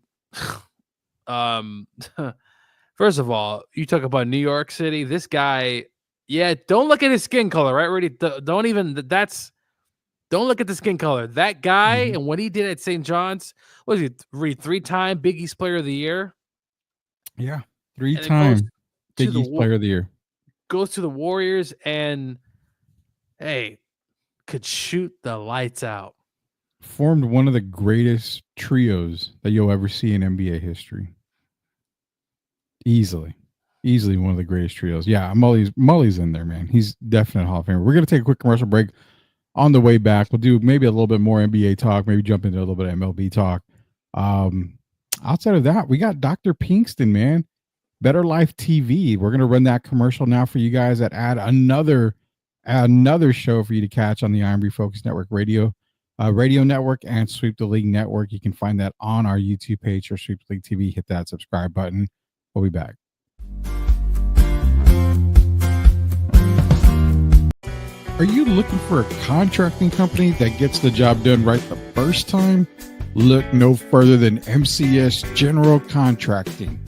first of all, you talk about New York City. This guy, don't look at his skin color, right, Rudy? Don't look at the skin color. That guy and what he did at St. John's, what was he, 3-time Big East Player of the Year? Yeah, 3-time Big East Player of the Year. Goes to the Warriors and, hey, could shoot the lights out. Formed one of the greatest trios that you'll ever see in NBA history. Easily one of the greatest trios. Yeah, Mully's in there, man. He's definitely Hall of Famer. We're going to take a quick commercial break. On the way back, we'll do maybe a little bit more NBA talk, maybe jump into a little bit of MLB talk. Outside of that, we got Dr. Pinkston, man. Better Life TV. We're going to run that commercial now for you guys that add another show for you to catch on the Iron Refocus Network radio network and Sweep the League network. You can find that on our YouTube page or Sweep the League TV. Hit that subscribe button. We'll be back. Are you looking for a contracting company that gets the job done right the first time? Look no further than MCS General Contracting.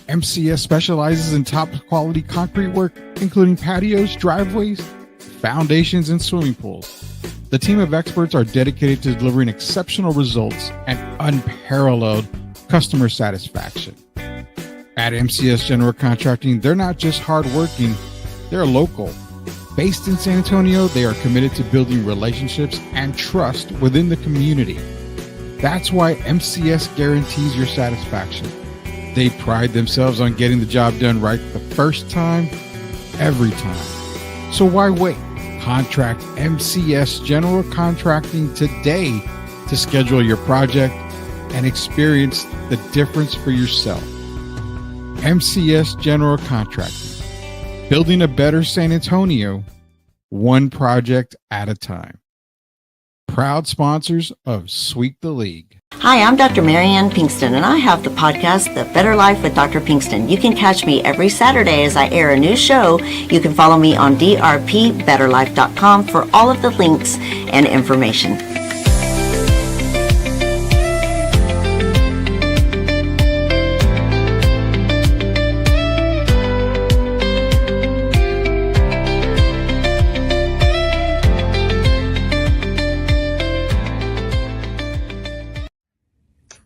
MCS specializes in top quality concrete work, including patios, driveways, foundations, and swimming pools. The team of experts are dedicated to delivering exceptional results and unparalleled customer satisfaction. At MCS General Contracting, they're not just hardworking, they're local. Based in San Antonio, they are committed to building relationships and trust within the community. That's why MCS guarantees your satisfaction. They pride themselves on getting the job done right the first time, every time. So why wait? Contract MCS General Contracting today to schedule your project and experience the difference for yourself. MCS General Contracting. Building a better San Antonio, one project at a time. Proud sponsors of Sweep the League. Hi, I'm Dr. Marianne Pinkston, and I have the podcast, The Better Life with Dr. Pinkston. You can catch me every Saturday as I air a new show. You can follow me on drpbetterlife.com for all of the links and information.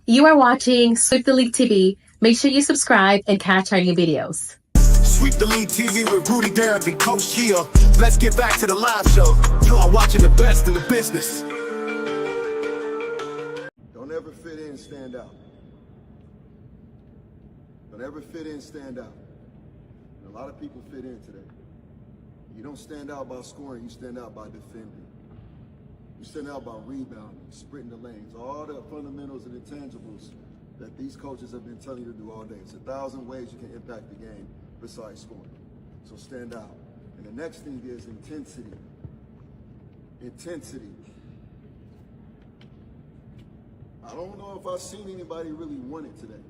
You are watching Sweep the League TV. Make sure you subscribe and catch our new videos. Sweep the League TV with Rudy Derrick and Coach Gia. Let's get back to the live show. You are watching the best in the business. Don't ever fit in and stand out. Don't ever fit in and stand out. And a lot of people fit in today. You don't stand out by scoring, you stand out by defending. You stand out by rebounding, sprinting the lanes, all the fundamentals and intangibles that these coaches have been telling you to do all day. It's 1,000 ways you can impact the game besides scoring. So stand out. And the next thing is intensity. Intensity. I don't know if I've seen anybody really want it today.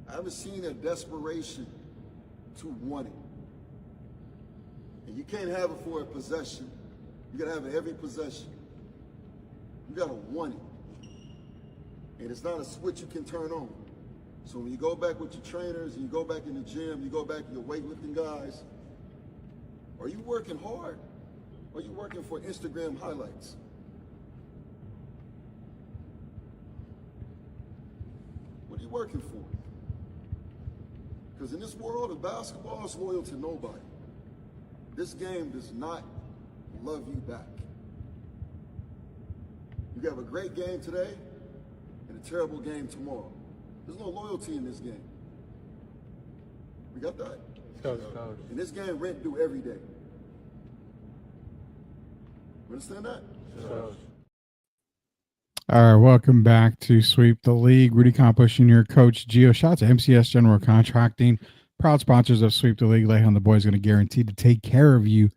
I haven't seen a desperation to want it. And you can't have it for a possession. You gotta have it every possession. You gotta want it. And it's not a switch you can turn on. So when you go back with your trainers and you go back in the gym, you go back to your weightlifting guys, are you working hard? Or are you working for Instagram highlights? What are you working for? Because in this world of basketball, it's loyal to nobody. This game does not love you back. You have a great game today and a terrible game tomorrow. There's no loyalty in this game. We got that? Coach. In this game, rent due every day. You understand that? Coach. All right, welcome back to Sweep the League. Rudy Campos Jr., Coach Gio. Shout out to MCS General Contracting. Proud sponsors of Sweep the League. Lehan the Boys going to guarantee to take care of you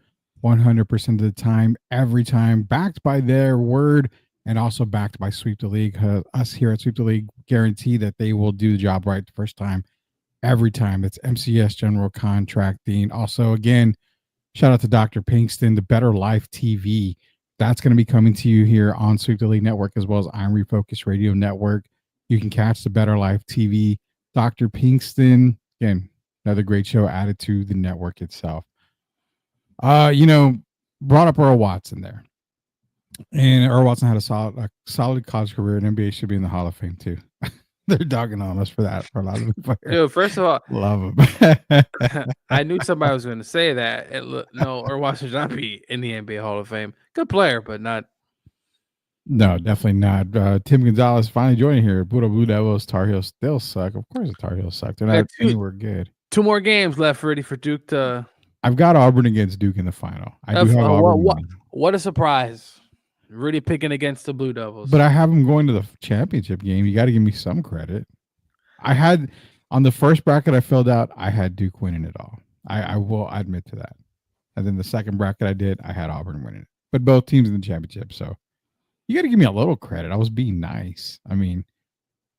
100% of the time, every time, backed by their word and also backed by Sweep the League. Us here at Sweep the League guarantee that they will do the job right the first time, every time. It's MCS General Contracting. Also, again, shout out to Dr. Pinkston, the Better Life TV. That's going to be coming to you here on Sweep the League Network as well as Iron Refocus Radio Network. You can catch the Better Life TV. Dr. Pinkston, again, another great show added to the network itself. Brought up Earl Watson there. And Earl Watson had a solid college career, and NBA should be in the Hall of Fame too. They're dogging on us for that for a lot of people. Dude, first of all, love him. I knew somebody was going to say that. No, Earl Watson should not be in the NBA Hall of Fame. Good player, but not. No, definitely not. Tim Gonzalez finally joining here. Blue Devils, Tar Heels still suck. Of course, the Tar Heels suck. They're not anywhere good. 2 more games left, ready for Duke to. I've got Auburn against Duke in the final. I do have Auburn. What a surprise. Really picking against the Blue Devils. But I have them going to the championship game. You got to give me some credit. I had, on the first bracket I filled out, I had Duke winning it all. I will admit to that. And then the second bracket I did, I had Auburn winning it. But both teams in the championship. So you got to give me a little credit. I was being nice. I mean,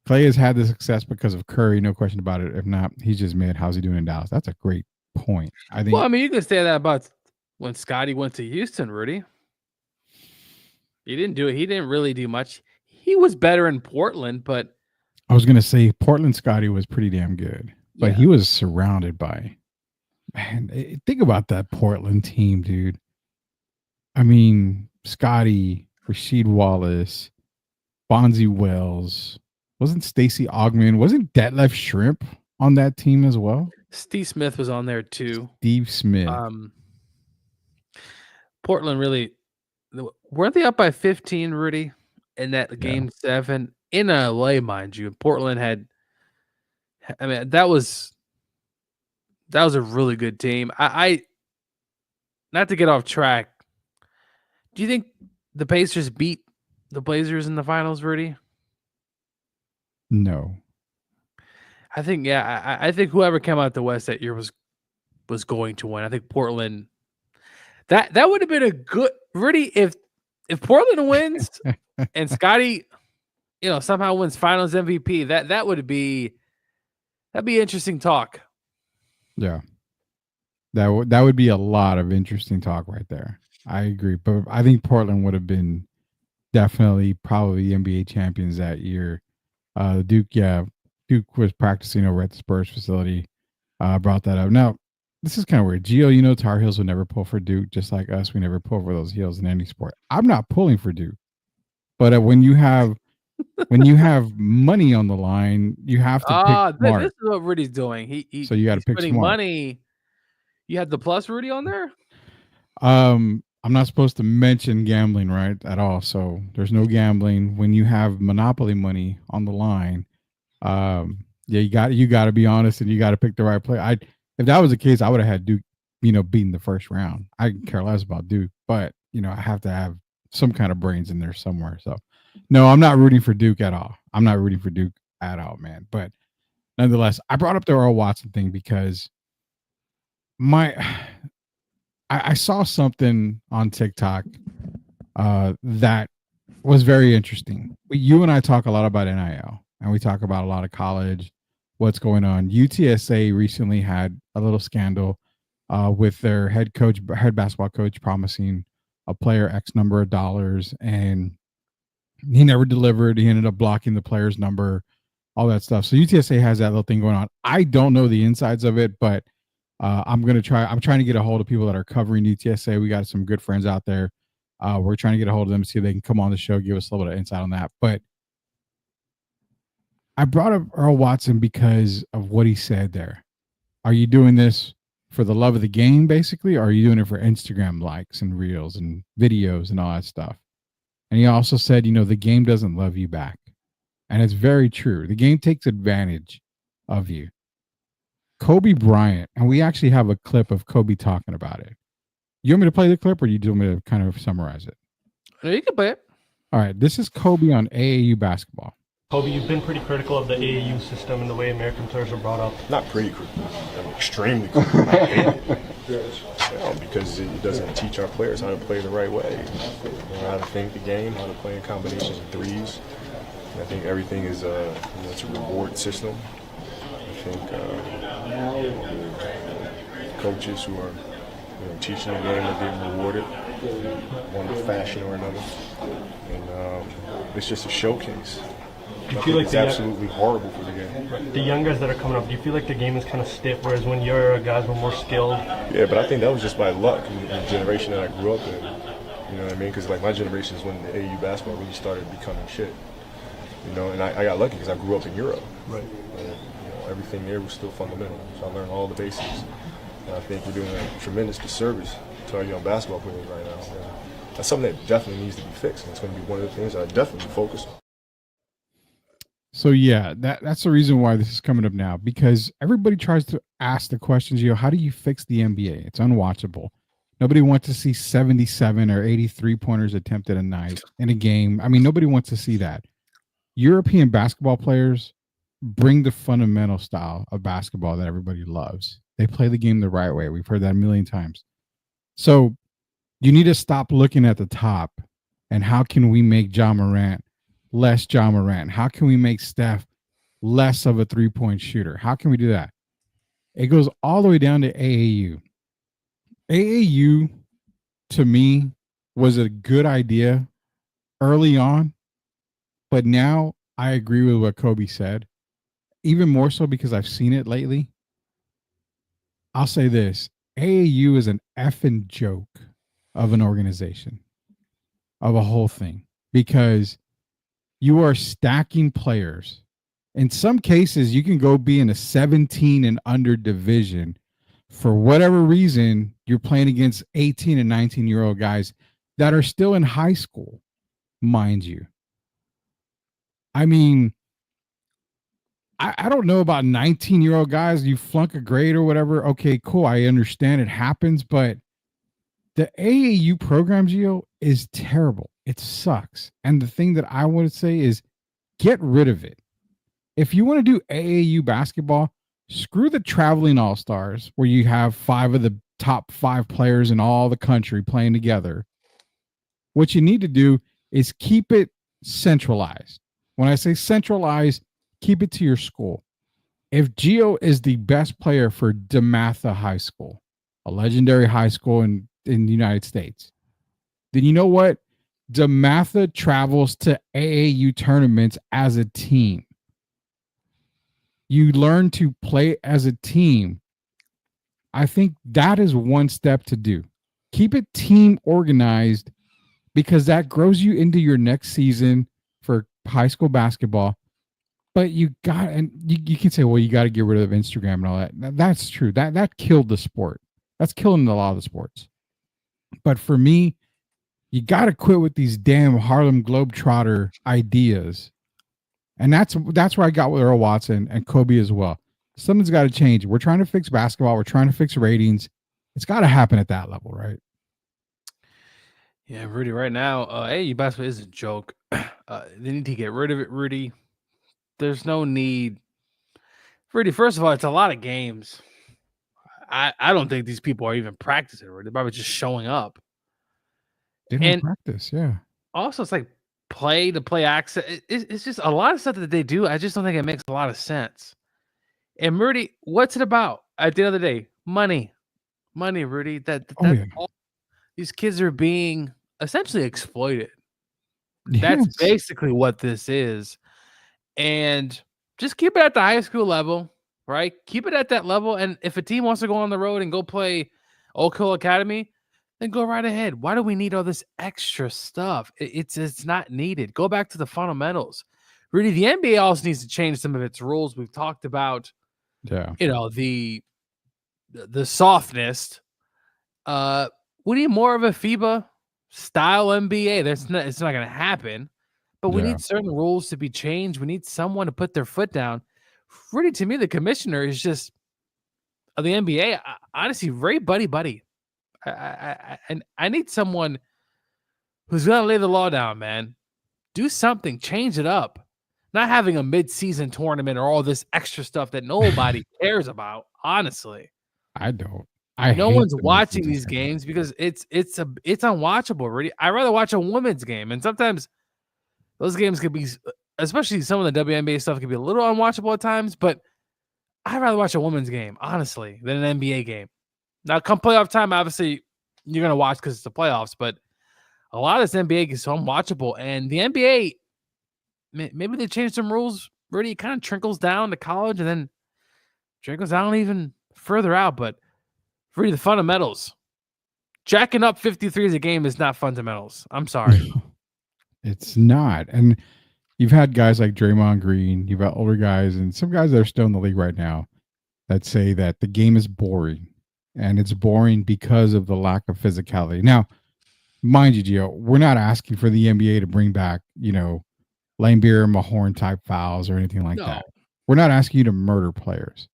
Clay has had the success because of Curry, no question about it. If not, he's just mad. How's he doing in Dallas? That's a great point. I think. Well, I mean, you can say that about when Scotty went to Houston, Rudy. He didn't do it. He didn't really do much. He was better in Portland, but I was going to say Portland Scotty was pretty damn good, but he was surrounded by, man, think about that Portland team, dude. I mean, Scotty, Rasheed Wallace, Bonzi Wells, wasn't Stacey Augman, wasn't Detlef Shrimp on that team as well? Steve Smith was on there too. Steve Smith. Portland really, weren't they up by 15, Rudy, in that game 7 in LA, mind you? Portland had, I mean, that was a really good team. I not to get off track. Do you think the Pacers beat the Blazers in the finals, Rudy? No. I think I think whoever came out the West that year was going to win. I think Portland. That would have been a good really if Portland wins and Scotty, somehow wins Finals MVP. That would be interesting talk. Yeah, that would be a lot of interesting talk right there. I agree, but I think Portland would have been definitely probably NBA champions that year. Duke was practicing over at the Spurs facility. Brought that up. Now, this is kind of weird. Gio, Tar Heels would never pull for Duke, just like us. We never pull for those heels in any sport. I'm not pulling for Duke, but when you have money on the line, you have to pick smart. This is what Rudy's doing. So you got to pick spending smart. Money. You had the plus Rudy on there. I'm not supposed to mention gambling, right, at all. So there's no gambling when you have monopoly money on the line. You got to be honest and you got to pick the right play. If that was the case, I would have had Duke, beating the first round. I care less about Duke, but I have to have some kind of brains in there somewhere. So, no, I'm not rooting for Duke at all. I'm not rooting for Duke at all, man. But nonetheless, I brought up the Earl Watson thing because I saw something on TikTok that was very interesting. You and I talk a lot about NIL, and we talk about a lot of college, what's going on. UTSA recently had a little scandal with their head basketball coach promising a player X number of dollars, and he never delivered. He ended up blocking the player's number, all that stuff. So UTSA has that little thing going on. I don't know the insides of it, but I'm trying to get a hold of people that are covering UTSA. We got some good friends out there. We're trying to get a hold of them, see if they can come on the show, give us a little bit of insight on that. But I brought up Earl Watson because of what he said there. Are you doing this for the love of the game, basically, or are you doing it for Instagram likes and reels and videos and all that stuff? And he also said, the game doesn't love you back. And it's very true. The game takes advantage of you. Kobe Bryant, and we actually have a clip of Kobe talking about it. You want me to play the clip, or do you want me to kind of summarize it? You can play it. All right, this is Kobe on AAU basketball. Kobe, you've been pretty critical of the AAU system and the way American players are brought up. Not pretty critical. I'm extremely critical. I hate it. Because it doesn't teach our players how to play the right way. How to think the game, how to play in combinations of threes. And I think everything is it's a reward system. I think coaches who are teaching the game are getting rewarded one fashion or another. And it's just a showcase. Do you feel like it's absolutely horrible for the game? The young guys that are coming up, do you feel like the game is kind of stiff, whereas when your guys were more skilled? Yeah, but I think that was just by luck in the generation that I grew up in. You know what I mean? Because my generation is when the AAU basketball really started becoming shit. And I got lucky because I grew up in Europe. Right. And, everything there was still fundamental. So I learned all the basics. And I think we're doing a tremendous disservice to our young basketball players right now. And that's something that definitely needs to be fixed, and it's going to be one of the things that I definitely focus on. So yeah, that's the reason why this is coming up now, because everybody tries to ask the questions, how do you fix the NBA? It's unwatchable. Nobody wants to see 77 or 83 pointers attempted a night in a game. I mean, nobody wants to see that. European basketball players bring the fundamental style of basketball that everybody loves. They play the game the right way. We've heard that a million times. So you need to stop looking at the top and how can we make Ja Morant less Ja Morant? How can we make Steph less of a three-point shooter? How can we do that? It goes all the way down to AAU. AAU, to me, was a good idea early on, but now I agree with what Kobe said, even more so because I've seen it lately. I'll say this. AAU is an effing joke of an organization, of a whole thing, because you are stacking players. In some cases, you can go be in a 17 and under division. For whatever reason, you're playing against 18 and 19-year-old guys that are still in high school, mind you. I mean, I don't know about 19-year-old guys. You flunk a grade or whatever. Okay, cool. I understand it happens, but the AAU program, Gio, is terrible. It sucks. And the thing that I want to say is get rid of it. If you want to do AAU basketball, screw the traveling all stars where you have 5 of the top 5 players in all the country playing together. What you need to do is keep it centralized. When I say centralized, keep it to your school. If Gio is the best player for DeMatha High School, a legendary high school in the United States, then you know what? DeMatha travels to AAU tournaments as a team. You learn to play as a team. I think that is one step to do. Keep it team organized, because that grows you into your next season for high school basketball. But you got, and you can say, well, you got to get rid of Instagram and all that. That's true. That killed the sport. That's killing a lot of the sports. But for me, you got to quit with these damn Harlem Globetrotter ideas. And that's where I got with Earl Watson and Kobe as well. Something's got to change. We're trying to fix basketball. We're trying to fix ratings. It's got to happen at that level, right? Yeah, Rudy, right now, AAU basketball is a joke. They need to get rid of it, Rudy. There's no need. Rudy, first of all, it's a lot of games. I don't think these people are even practicing, Rudy. They're probably just showing up. They don't practice, yeah. Also, it's like play to play access. It's just a lot of stuff that they do. I just don't think it makes a lot of sense. And Rudy, what's it about? At the end of the day, money, Rudy. That's all. These kids are being essentially exploited. That's basically what this is. And just keep it at the high school level, right? Keep it at that level. And if a team wants to go on the road and go play Oak Hill Academy, then go right ahead. Why do we need all this extra stuff? It's not needed. Go back to the fundamentals. Rudy, the NBA also needs to change some of its rules. We've talked about, the softness. We need more of a FIBA style NBA. It's not going to happen. But we need certain rules to be changed. We need someone to put their foot down. Really, to me, the commissioner is just of the NBA. Honestly, very buddy. I need someone who's going to lay the law down, man. Do something. Change it up. Not having a mid-season tournament or all this extra stuff that nobody cares about, honestly. I don't. No one's watching these games because it's unwatchable, really. I'd rather watch a women's game. And sometimes those games could be, especially some of the WNBA stuff, can be a little unwatchable at times, but I'd rather watch a women's game, honestly, than an NBA game. Now, come playoff time, obviously, you're going to watch because it's the playoffs, but a lot of this NBA is so unwatchable. And the NBA, maybe they changed some rules. Really, it kind of trickles down to college and then trickles down even further out. But really, the fundamentals. Jacking up 53s a game is not fundamentals. I'm sorry. It's not. And you've had guys like Draymond Green, you've got older guys, and some guys that are still in the league right now that say that the game is boring. And it's boring because of the lack of physicality. Now, mind you, Gio, we're not asking for the NBA to bring back, Lane Beer and Mahorn type fouls or anything like that. We're not asking you to murder players,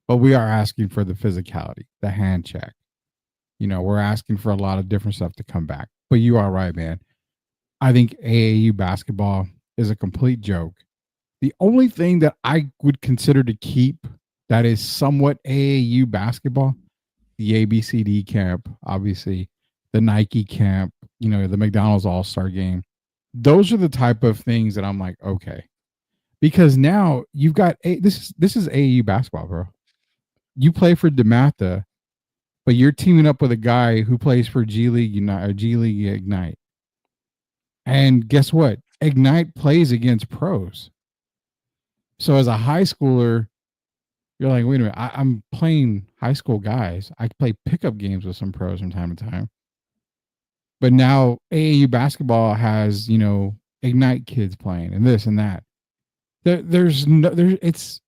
but we are asking for the physicality, the hand check. We're asking for a lot of different stuff to come back. But you are right, man. I think AAU basketball is a complete joke. The only thing that I would consider to keep that is somewhat AAU basketball, the ABCD camp, obviously, the Nike camp, the McDonald's All-Star game. Those are the type of things that I'm like, okay. Because now you've got this is AAU basketball, bro. You play for DeMatha, but you're teaming up with a guy who plays for G League Ignite. And guess what? Ignite plays against pros. So as a high schooler, you're like, wait a minute, I'm playing high school guys. I play pickup games with some pros from time to time. But now AAU basketball has, Ignite kids playing and this and that. It's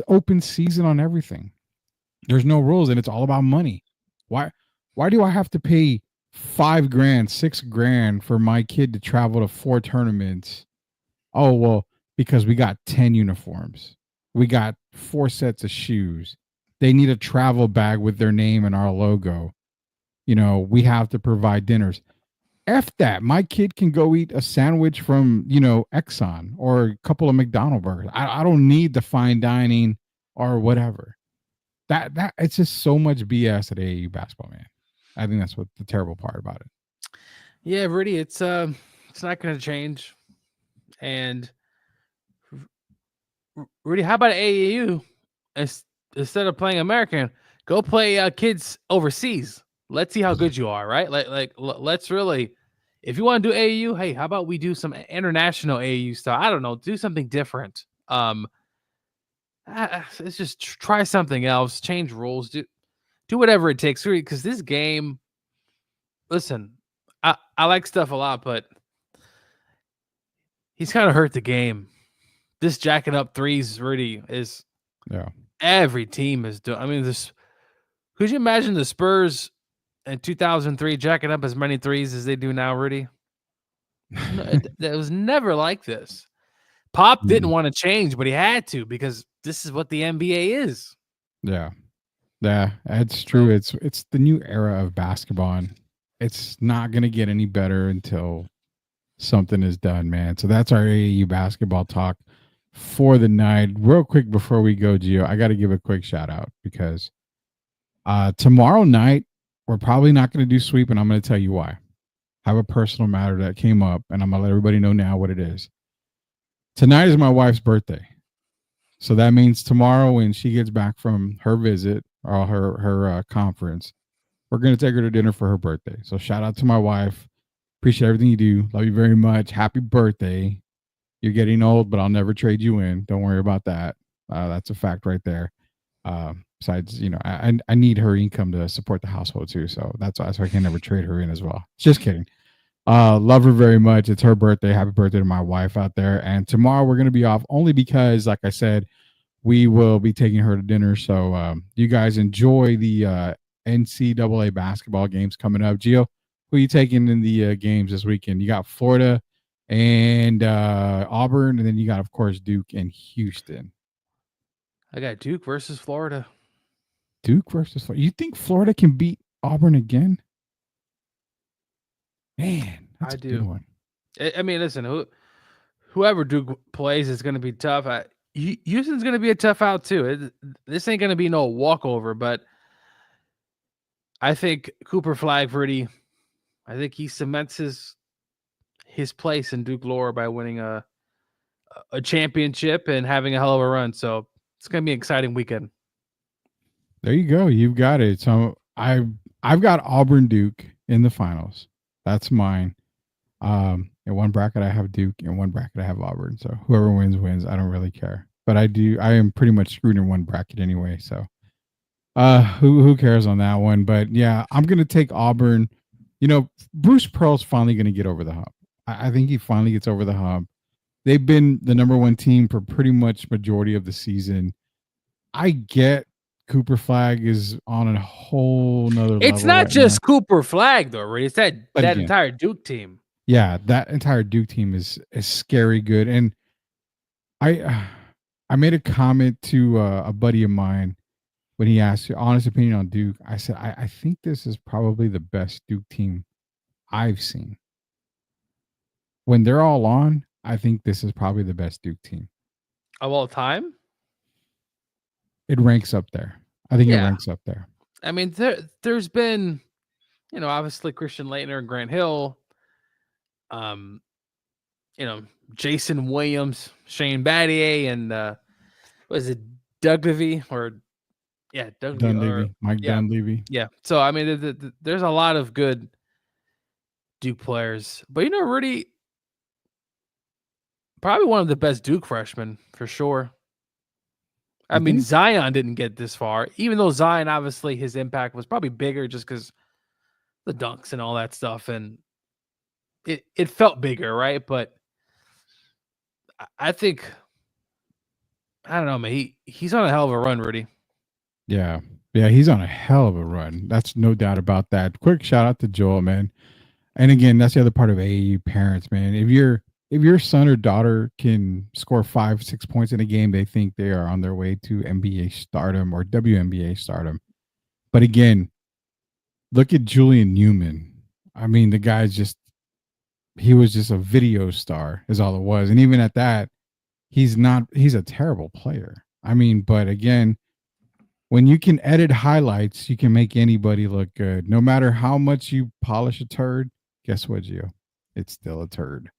open season on everything. There's no rules and it's all about money. Why do I have to pay $5,000, $6,000 for my kid to travel to 4 tournaments? Oh, well, because we got 10 uniforms. We got 4 sets of shoes. They need a travel bag with their name and our logo. We have to provide dinners. F that. My kid can go eat a sandwich from, Exxon or a couple of McDonald's burgers. I don't need the fine dining or whatever. That it's just so much BS at AAU basketball, man. I think that's what the terrible part about it. Yeah, Rudy, it's not going to change. And Rudy, how about AAU? Instead of playing American, go play kids overseas. Let's see how good you are, right? Let's really, if you want to do AAU, hey, how about we do some international AAU stuff? I don't know, do something different. Let's just try something else, change rules, do whatever it takes, because this game. Listen, I like stuff a lot, but he's kind of hurt the game. This jacking up threes, Rudy, is every team is doing. I mean, this. Could you imagine the Spurs in 2003 jacking up as many threes as they do now, Rudy? No, it was never like this. Pop didn't want to change, but he had to because this is what the NBA is. Yeah, that's true. It's the new era of basketball, and it's not going to get any better until something is done, man. So that's our AAU basketball talk for the night. Real quick before we go, Gio, I got to give a quick shout out because tomorrow night we're probably not going to do sweep, and I'm going to tell you why. I have a personal matter that came up, and I'm going to let everybody know now what it is. Tonight is my wife's birthday. So that means tomorrow when she gets back from her visit or her conference, we're going to take her to dinner for her birthday. So shout out to my wife. Appreciate everything you do. Love you very much. Happy birthday. You're getting old, but I'll never trade you in. Don't worry about that. That's a fact right there. Besides, I need her income to support the household too. So that's why I can never trade her in as well. Just kidding. Love her very much. It's her birthday. Happy birthday to my wife out there. And tomorrow we're going to be off only because, like I said, we will be taking her to dinner. So you guys enjoy the NCAA basketball games coming up. Gio, who are you taking in the games this weekend? You got Florida and Auburn, and then you got, of course, Duke and Houston. I got Duke versus Florida. Duke versus Florida. You think Florida can beat Auburn again? Man, that's I a do. good one. I mean, listen, whoever Duke plays is going to be tough. Houston's going to be a tough out too. This ain't going to be no walkover, but I think Cooper Flagg-Verdi, I think he cements his place in Duke lore by winning a championship and having a hell of a run. So it's going to be an exciting weekend. There you go. You've got it. So I've got Auburn Duke in the finals. That's mine. In one bracket I have Duke, in one bracket I have Auburn. So whoever wins. I don't really care. But I am pretty much screwed in one bracket anyway. So who cares on that one? But yeah, I'm gonna take Auburn. Bruce Pearl's finally gonna get over the hump. I think he finally gets over the hump. They've been the number one team for pretty much majority of the season. I get Cooper Flagg is on a whole nother level. It's not just Cooper Flagg though, right? It's that entire Duke team. Yeah, that entire Duke team is scary good. And I made a comment to a buddy of mine when he asked your honest opinion on Duke. I said, I think this is probably the best Duke team I've seen. When they're all on, I think this is probably the best Duke team of all time. It ranks up there. I think it ranks up there. I mean, there's been, obviously Christian Laettner and Grant Hill, Jason Williams, Shane Battier, and was it Dunleavy Dunleavy, Mike Dunleavy. Yeah. So I mean, there's a lot of good Duke players, but Rudy, probably one of the best Duke freshmen for sure. I mean, Zion didn't get this far, even though Zion, obviously, his impact was probably bigger just because the dunks and all that stuff, and it felt bigger, right? But I think, I don't know, man. He's on a hell of a run, Rudy. Yeah, he's on a hell of a run. That's no doubt about that. Quick shout out to Joel, man. And again, that's the other part of AAU parents, man. If your son or daughter can score 5-6 points in a game, they think they are on their way to NBA stardom or WNBA stardom. But again, look at Julian Newman. I mean, the guy's just he was just a video star is all it was. And even at that, he's a terrible player. I mean, but again, when you can edit highlights, you can make anybody look good. No matter how much you polish a turd, guess what, Gio? It's still a turd.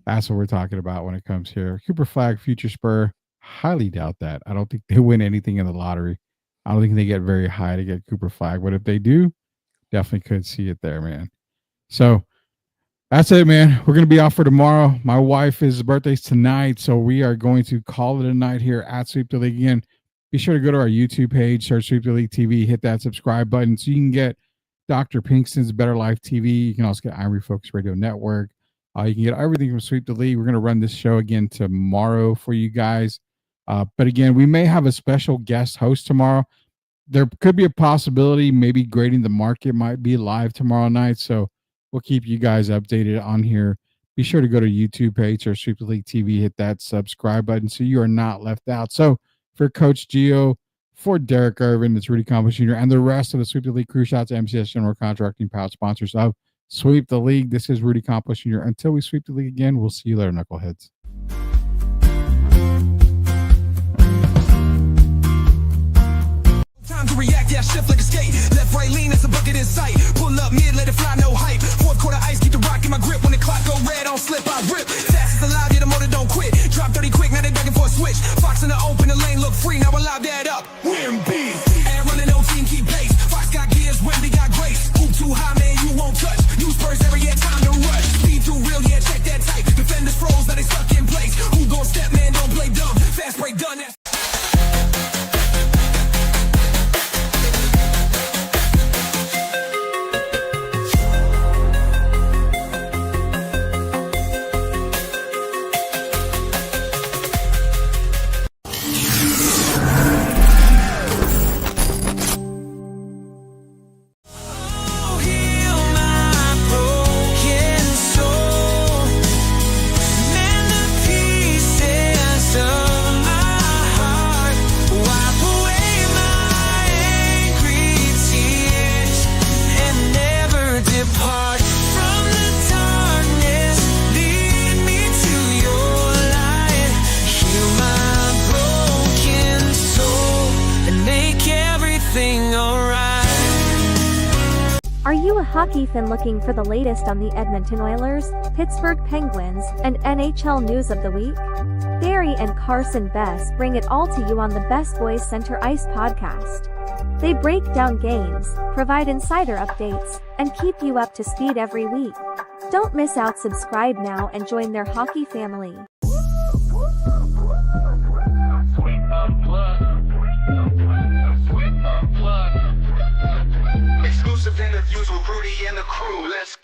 That's what we're talking about when it comes here. Cooper Flag, future Spur, highly doubt that. I don't think they win anything in the lottery. I don't think they get very high to get Cooper Flag, but if they do, definitely could see it there, man. So that's it, man. We're going to be off for tomorrow. My wife's birthday's tonight, so we are going to call it a night here at Sweep the League. Again, be sure to go to our YouTube page, search Sweep the League TV, hit that subscribe button so you can get Dr. Pinkston's Better Life TV. You can also get Iron Refocus Radio Network. You can get everything from Sweep the League. We're going to run this show again tomorrow for you guys. But again, we may have a special guest host tomorrow. There could be a possibility maybe Grading the Market might be live tomorrow night. So we'll keep you guys updated on here. Be sure to go to YouTube page or Sweep the League TV, hit that subscribe button so you are not left out. So for Coach Gio, for Derek Irvin, it's Rudy Campos Jr., and the rest of the Sweep the League crew, shout out to MCS General Contracting, proud sponsors of Sweep the League. This is Rudy Campos Jr. Until we sweep the league again, we'll see you later, knuckleheads. Time to react, yeah, shift like a skate. Left, right, lean, that's a bucket in sight. Pull up mid, let it fly, no hype. Fourth quarter ice, keep the rock in my grip. When the clock go red, don't slip, I rip. Fast is allowed, yeah, the motor don't quit. Drop 30 quick, now they begging for a switch. Fox in the open, the lane look free, now allow that up. Win B. And running no team, keep pace. Fox got gears, Wendy got grace. Hoop too high, man, you won't touch. Use Spurs every year, time to rush. Speed too real, yeah, check that tight. Defenders froze, now they stuck in place. Who gon' step, man, don't play dumb. Fast break done, that's Are you a hockey fan looking for the latest on the Edmonton Oilers, Pittsburgh Penguins, and NHL news of the week? Barry and Carson Best bring it all to you on the Best Boys Center Ice podcast. They break down games, provide insider updates, and keep you up to speed every week. Don't miss out. Subscribe now and join their hockey family. exclusive interviews with Rudy and the crew. Let's